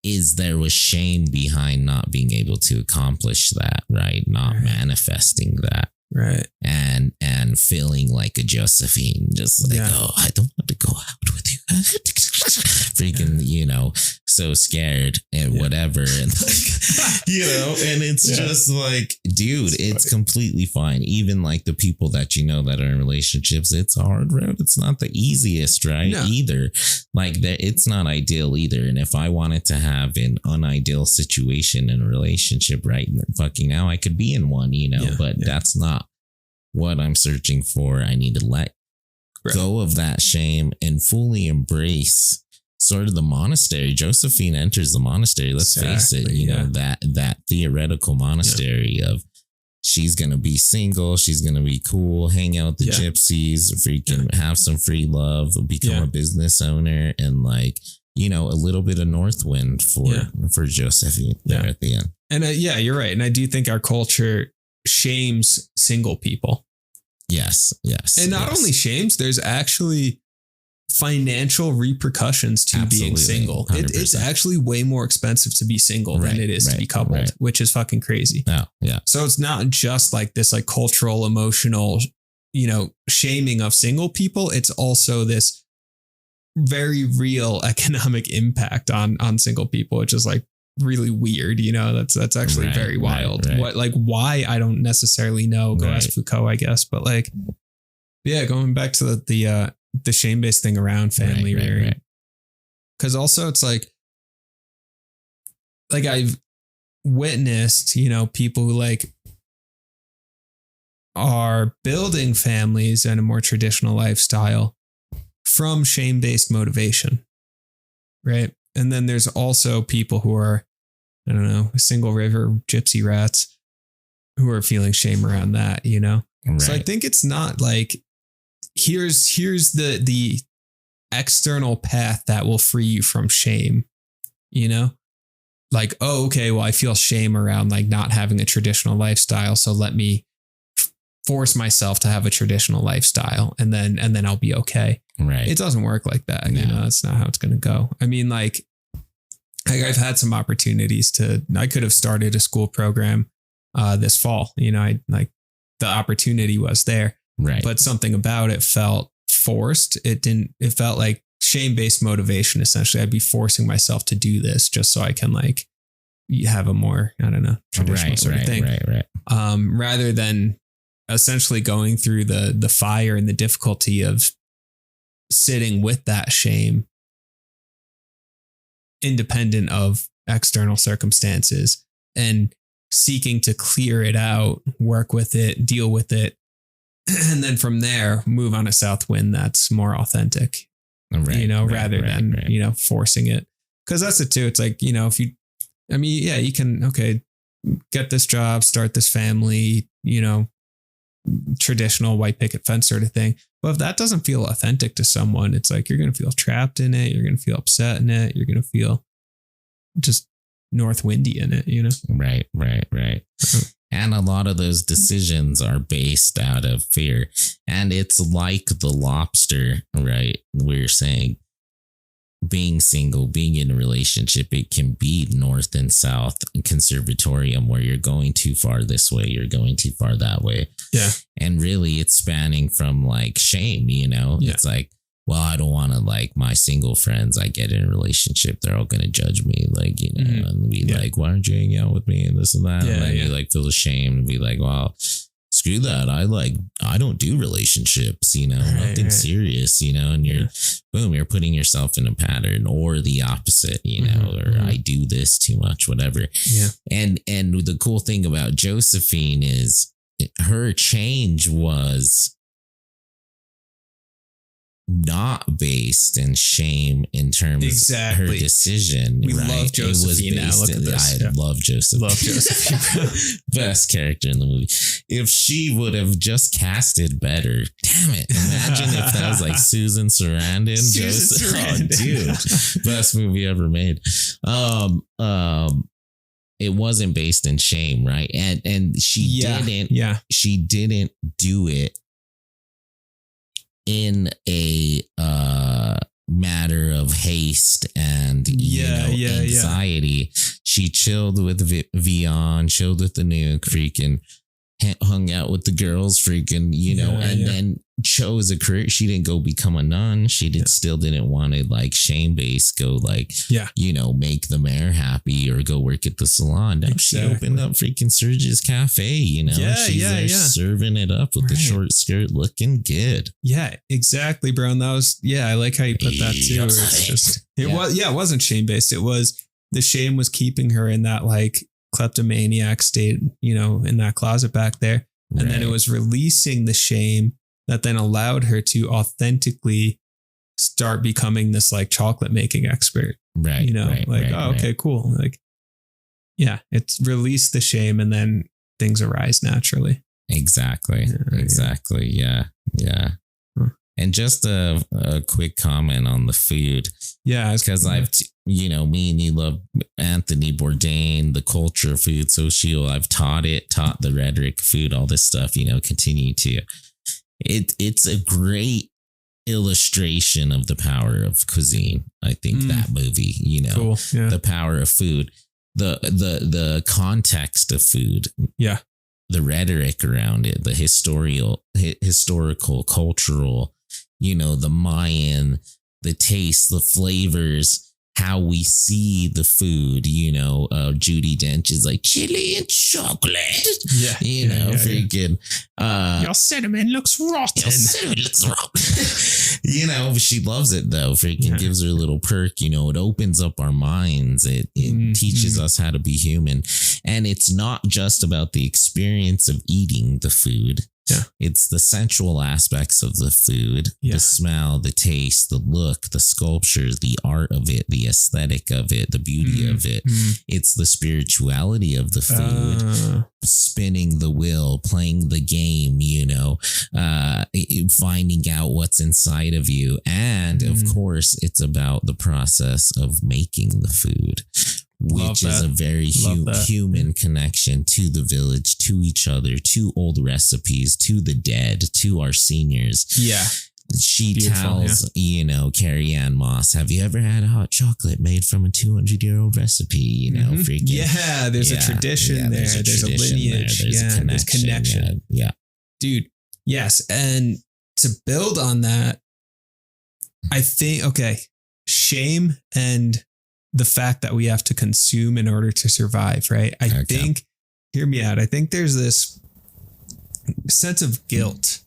Is there was shame behind not being able to accomplish that, right? Not manifesting that. Right. And feeling like a Josephine, just like, oh, I don't want to go out with you. Freaking, you know, so scared and whatever. And like, you know, and it's just like, dude, it's completely fine. Even like the people that you know that are in relationships, it's a hard road. It's not the easiest, right? No. Either. Like that, it's not ideal either. And if I wanted to have an unideal situation in a relationship right fucking now, I could be in one, you know, but that's not what I'm searching for. I need to let go of that shame and fully embrace sort of the monastery. Josephine enters the monastery. Let's face it, you know, that theoretical monastery of she's going to be single. She's going to be cool, hang out with the gypsies, freaking have some free love, become a business owner, and like, you know, a little bit of north wind for Josephine there at the end. And you're right. And I do think our culture shames single people. Yes. And not only shames, there's actually financial repercussions to being single. It's actually way more expensive to be single than it is to be coupled, which is fucking crazy. Oh, yeah. So it's not just like this like cultural, emotional shaming of single people. It's also this very real economic impact on single people, which is like really weird. That's actually very wild. Right. Why? I don't necessarily know. Go ask Foucault, I guess. But like, yeah, going back to the shame-based thing around family rearing. Right. Cause also it's like I've witnessed, people who like are building families and a more traditional lifestyle from shame-based motivation. Right. And then there's also people who are, I don't know, single river gypsy rats who are feeling shame around that, Right. So I think it's not like, here's the external path that will free you from shame, like, oh, okay, well, I feel shame around like not having a traditional lifestyle. So let me force myself to have a traditional lifestyle and then I'll be okay. Right. It doesn't work like that. No. That's not how it's going to go. I mean, like I've had some opportunities I could have started a school program this fall, I like the opportunity was there, right? But something about it felt forced. It felt like shame-based motivation. Essentially, I'd be forcing myself to do this just so I can like have a more, I don't know, traditional sort of thing. Right. Rather than essentially going through the fire and the difficulty of sitting with that shame independent of external circumstances and seeking to clear it out, work with it, deal with it. And then from there, move on a south wind that's more authentic, rather than forcing it. Because that's it too. It's like, you can, get this job, start this family, traditional white picket fence sort of thing. But if that doesn't feel authentic to someone, it's like, you're going to feel trapped in it. You're going to feel upset in it. You're going to feel just north windy in it, Right. And a lot of those decisions are based out of fear. And it's like the lobster, right? We're saying being single, being in a relationship, it can be north and south conservatorium where you're going too far this way, you're going too far that way. Yeah. And really it's spanning from like shame, Yeah. It's like, well, I don't want to like my single friends. I get in a relationship, they're all going to judge me, like, and be like, why aren't you hanging out with me and this and that? And then you like feel ashamed and be like, well, screw that. I don't do relationships, nothing serious, and you're putting yourself in a pattern or the opposite, or I do this too much, whatever. Yeah. And the cool thing about Josephine is her change was not based in shame in terms of her decision. We love Josephine now. Look at this. I love Josephine. Love Josephine. Best character in the movie. If she would have just casted better, damn it. Imagine if that was like Susan Sarandon. Oh, dude. Best movie ever made. It wasn't based in shame, right? And she didn't do it in a matter of haste and anxiety. She chilled with Vion, chilled with the nuke, freaking hung out with the girls, freaking, then chose a career. She didn't go become a nun. She still didn't want to like shame based go like, make the mayor happy or go work at the salon. No, she opened up freaking Serge's Cafe, she's there serving it up with the short skirt looking good. Yeah, exactly, bro. And that was, I like how you put that too. It's just, it wasn't shame based. It was, the shame was keeping her in that like kleptomaniac state, in that closet back there. And then it was releasing the shame that then allowed her to authentically start becoming this like chocolate making expert. Right. Okay, cool. Like, it's released the shame and then things arise naturally. Exactly. Yeah. Huh. And just a quick comment on the food. Yeah. Because I've, me and you love Anthony Bourdain, the culture of food, social. I've taught the rhetoric, food, all this stuff, continue to. It's a great illustration of the power of cuisine. I think that movie, cool. Yeah. The power of food, the context of food. Yeah. the rhetoric around it, the historical, cultural, the Mayan, the taste, the flavors, how we see the food, Judi Dench is like chili and chocolate. Freaking. Your cinnamon looks rotten. She loves it though. Freaking gives her a little perk. It opens up our minds. It teaches us how to be human. And it's not just about the experience of eating the food. Yeah. It's the sensual aspects of the food, the smell, the taste, the look, the sculptures, the art of it, the aesthetic of it, the beauty of it. It's the spirituality of the food, spinning the wheel, playing the game, finding out what's inside of you. And of course, it's about the process of making the food, which is a very human connection to the village, to each other, to old recipes, to the dead, to our seniors. Yeah. She tells, Carrie Ann Moss, have you ever had a hot chocolate made from a 200-year-old recipe? Freaking. There's a tradition there. There's a lineage. There's connection. Yeah. Dude. Yes. And to build on that, I think, shame and the fact that we have to consume in order to survive, right? I think, hear me out. I think there's this sense of guilt,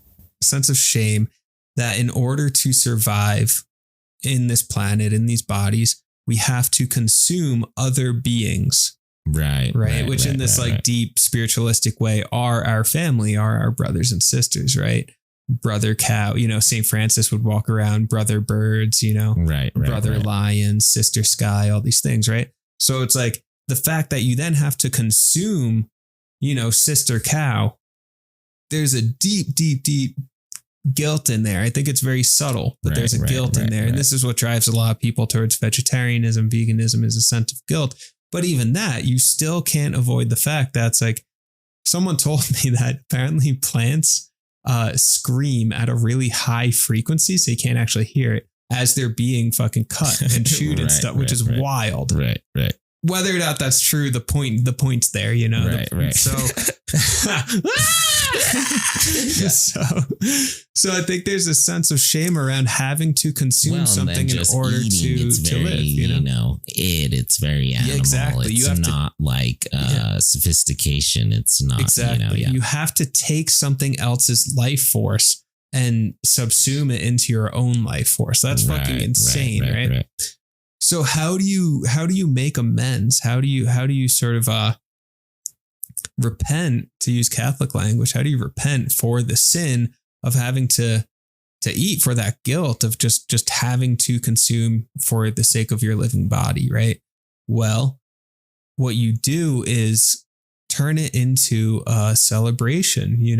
sense of shame that in order to survive in this planet, in these bodies, we have to consume other beings. Right. Which in this deep spiritualistic way are our family, are our brothers and sisters, right? Brother cow, St. Francis would walk around, brother birds, brother lion, sister sky, all these things, right? So it's like the fact that you then have to consume, sister cow, there's a deep, deep, deep guilt in there. I think it's very subtle, but there's a guilt in there. And this is what drives a lot of people towards vegetarianism, veganism, is a sense of guilt. But even that, you still can't avoid the fact that it's like, someone told me that apparently plants scream at a really high frequency, so you can't actually hear it as they're being fucking cut and chewed and stuff, which is wild. Right. Whether or not that's true, the point's there, So I think there's a sense of shame around having to consume something in order to live. It's very animal. Yeah, exactly. It's not like sophistication. It's not exactly. You have to take something else's life force and subsume it into your own life force. That's fucking insane, right? So how do you make amends? How do you sort of repent, to use Catholic language? How do you repent for the sin of having to eat, for that guilt of just having to consume for the sake of your living body, right? Well, what you do is turn it into a celebration. You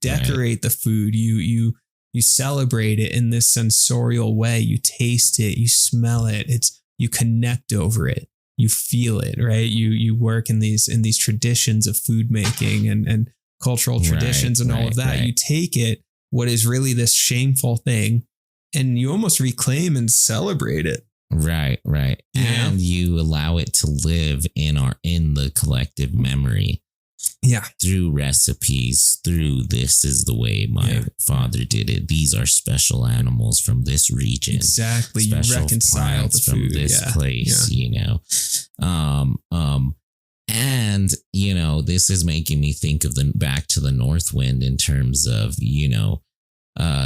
decorate the food. You celebrate it in this sensorial way. You taste it, you smell it. You connect over it. You feel it, right? You work in these traditions of food making and cultural traditions and all of that. You take it, what is really this shameful thing, and you almost reclaim and celebrate it. Right. Yeah. And you allow it to live in the collective memory. Yeah. Through recipes, through this is the way my father did it. These are special animals from this region. Exactly. You reconcile the from food. this place, and this is making me think of back to the North Wind in terms of,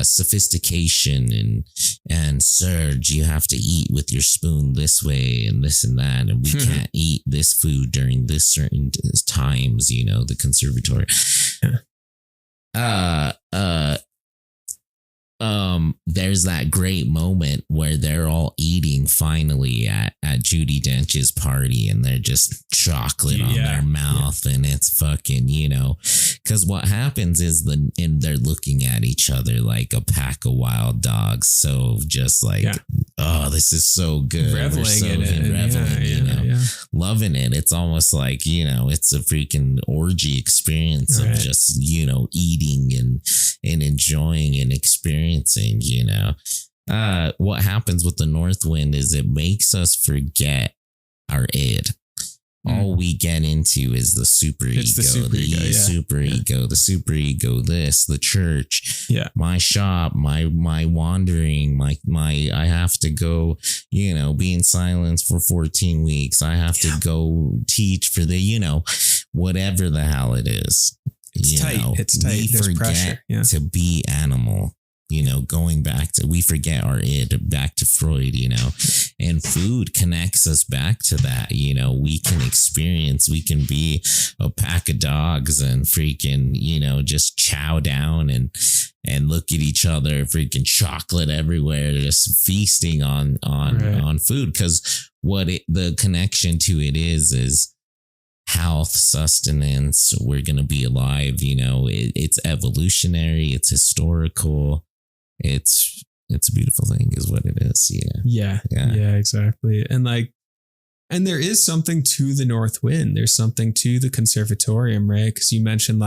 sophistication and surge. You have to eat with your spoon this way and this and that, and we can't eat this food during this certain times, the conservatory. There's that great moment where they're all eating finally at Judi Dench's party, and they're just chocolate on their mouth, and it's fucking, because what happens is they're looking at each other like a pack of wild dogs. So just like, oh, this is so good. Reveling in it. Loving it. It's almost like, it's a freaking orgy experience of just, eating and enjoying and experiencing, what happens with the North Wind is it makes us forget our id. All we get into is the super ego, the super ego, this, the church, my shop, my wandering, my, I have to go, be in silence for 14 weeks. I have to go teach for the, whatever the hell it is. It's tight. It's tight. We There's forget pressure. to be animal. Going back to, we forget our id, back to Freud, and food connects us back to that. We can experience, we can be a pack of dogs and freaking, just chow down and look at each other, freaking chocolate everywhere, just feasting on food. Cause the connection to it is health, sustenance. We're going to be alive. It's evolutionary. It's historical. It's a beautiful thing is what it is. Yeah, exactly. And there is something to the North Wind. There's something to the conservatorium, right? Because you mentioned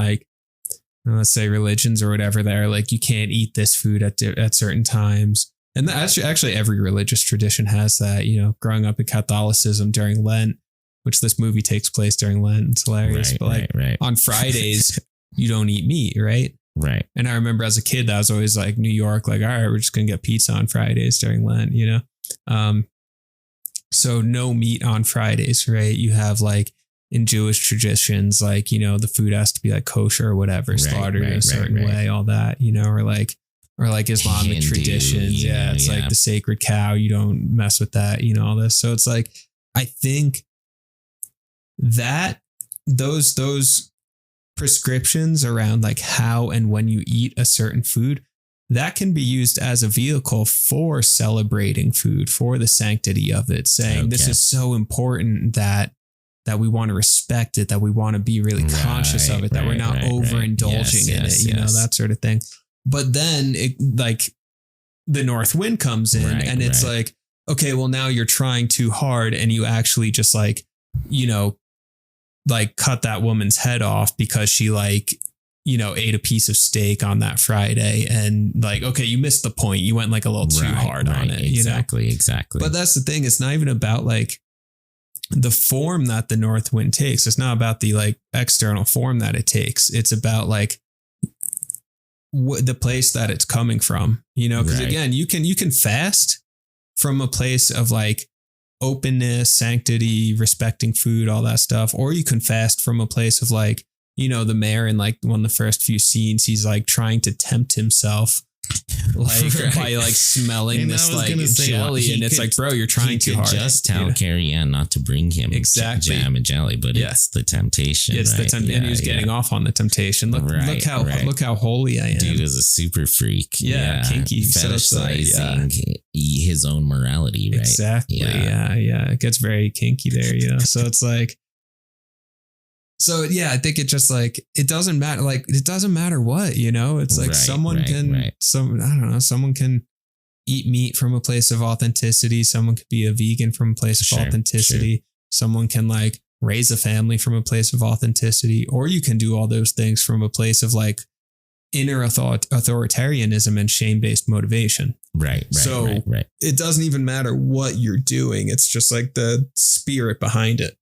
let's say religions or whatever, they're like, you can't eat this food at certain times. And actually every religious tradition has that, growing up in Catholicism during Lent, which this movie takes place during Lent. It's hilarious. On Fridays, you don't eat meat, right? Right. And I remember as a kid, that was always like New York, all right, we're just going to get pizza on Fridays during Lent, So no meat on Fridays, right? You have in Jewish traditions, the food has to be kosher or whatever, slaughtered in a certain way, all that, or Islamic traditions. It's like the sacred cow. You don't mess with that, all this. So it's I think that those prescriptions around how and when you eat a certain food, that can be used as a vehicle for celebrating food, for the sanctity of it, saying this is so important that we want to respect it, that we want to be really conscious of it, that we're not overindulging in it, that sort of thing. But then it the North Wind comes in and it's okay, well now you're trying too hard and you actually just cut that woman's head off because she ate a piece of steak on that Friday and okay, you missed the point. You went a little too hard on it. Exactly. But that's the thing. It's not even about the form that the North Wind takes. It's not about the external form that it takes. It's about the place that it's coming from, because again, you can fast from a place of openness, sanctity, respecting food, all that stuff. Or you can fast from a place of the mayor in one of the first few scenes, he's trying to tempt himself by smelling this jelly. And it's bro, you're trying too hard. Just tell Carrie Ann not to bring him jam and jelly, but it's the temptation. It's the temptation. And he was getting off on the temptation. Look how holy I am. Dude is a super freak. Kinky. Fetishizing his own morality, right? Exactly. Yeah. It gets very kinky there, So it's So I think it just it doesn't matter. It doesn't matter what, it's someone can eat meat from a place of authenticity. Someone could be a vegan from a place of authenticity. Sure. Someone can raise a family from a place of authenticity, or you can do all those things from a place of inner authoritarianism and shame-based motivation. Right. It doesn't even matter what you're doing. It's just the spirit behind it.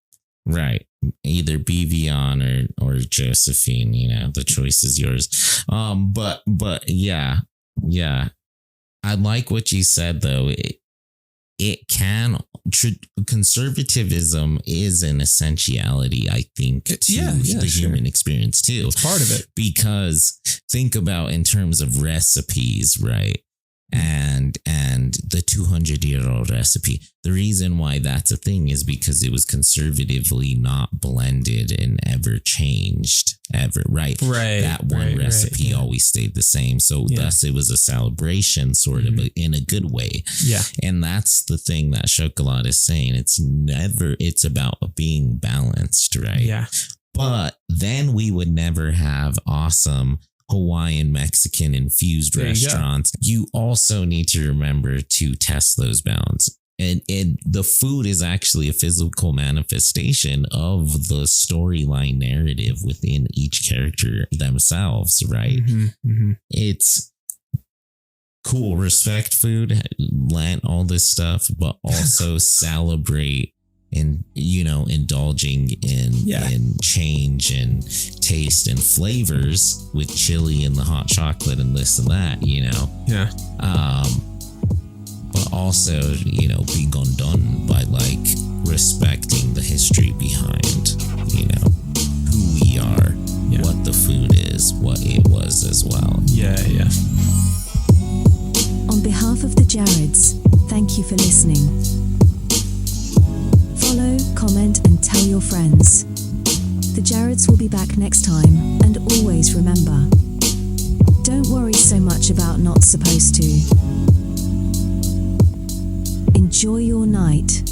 Right. Either Bivian or Josephine, the choice is yours. But yeah. I like what you said though. Conservatism is an essentiality, I think, to the human experience too. It's part of it. Because think about in terms of recipes, right? And the 200-year-old recipe. The reason why that's a thing is because it was conservatively not blended and ever changed ever. Right. That one recipe always stayed the same. So thus it was a celebration sort of in a good way. Yeah. And that's the thing that Chocolat is saying. It's about being balanced, right? Yeah. But then we would never have awesome Hawaiian, Mexican infused restaurants. You also need to remember to test those bounds. And the food is actually a physical manifestation of the storyline narrative within each character themselves, right? It's cool, respect food, Lent, all this stuff, but also celebrate and indulging in change and taste and flavors with chili and the hot chocolate and this and that, but also being undone by like respecting the history behind who we are, what the food is, what it was as well. On behalf of the Jareds, thank you for listening. Follow, comment, and tell your friends. The Jareds will be back next time, and always remember, don't worry so much about not supposed to. Enjoy your night.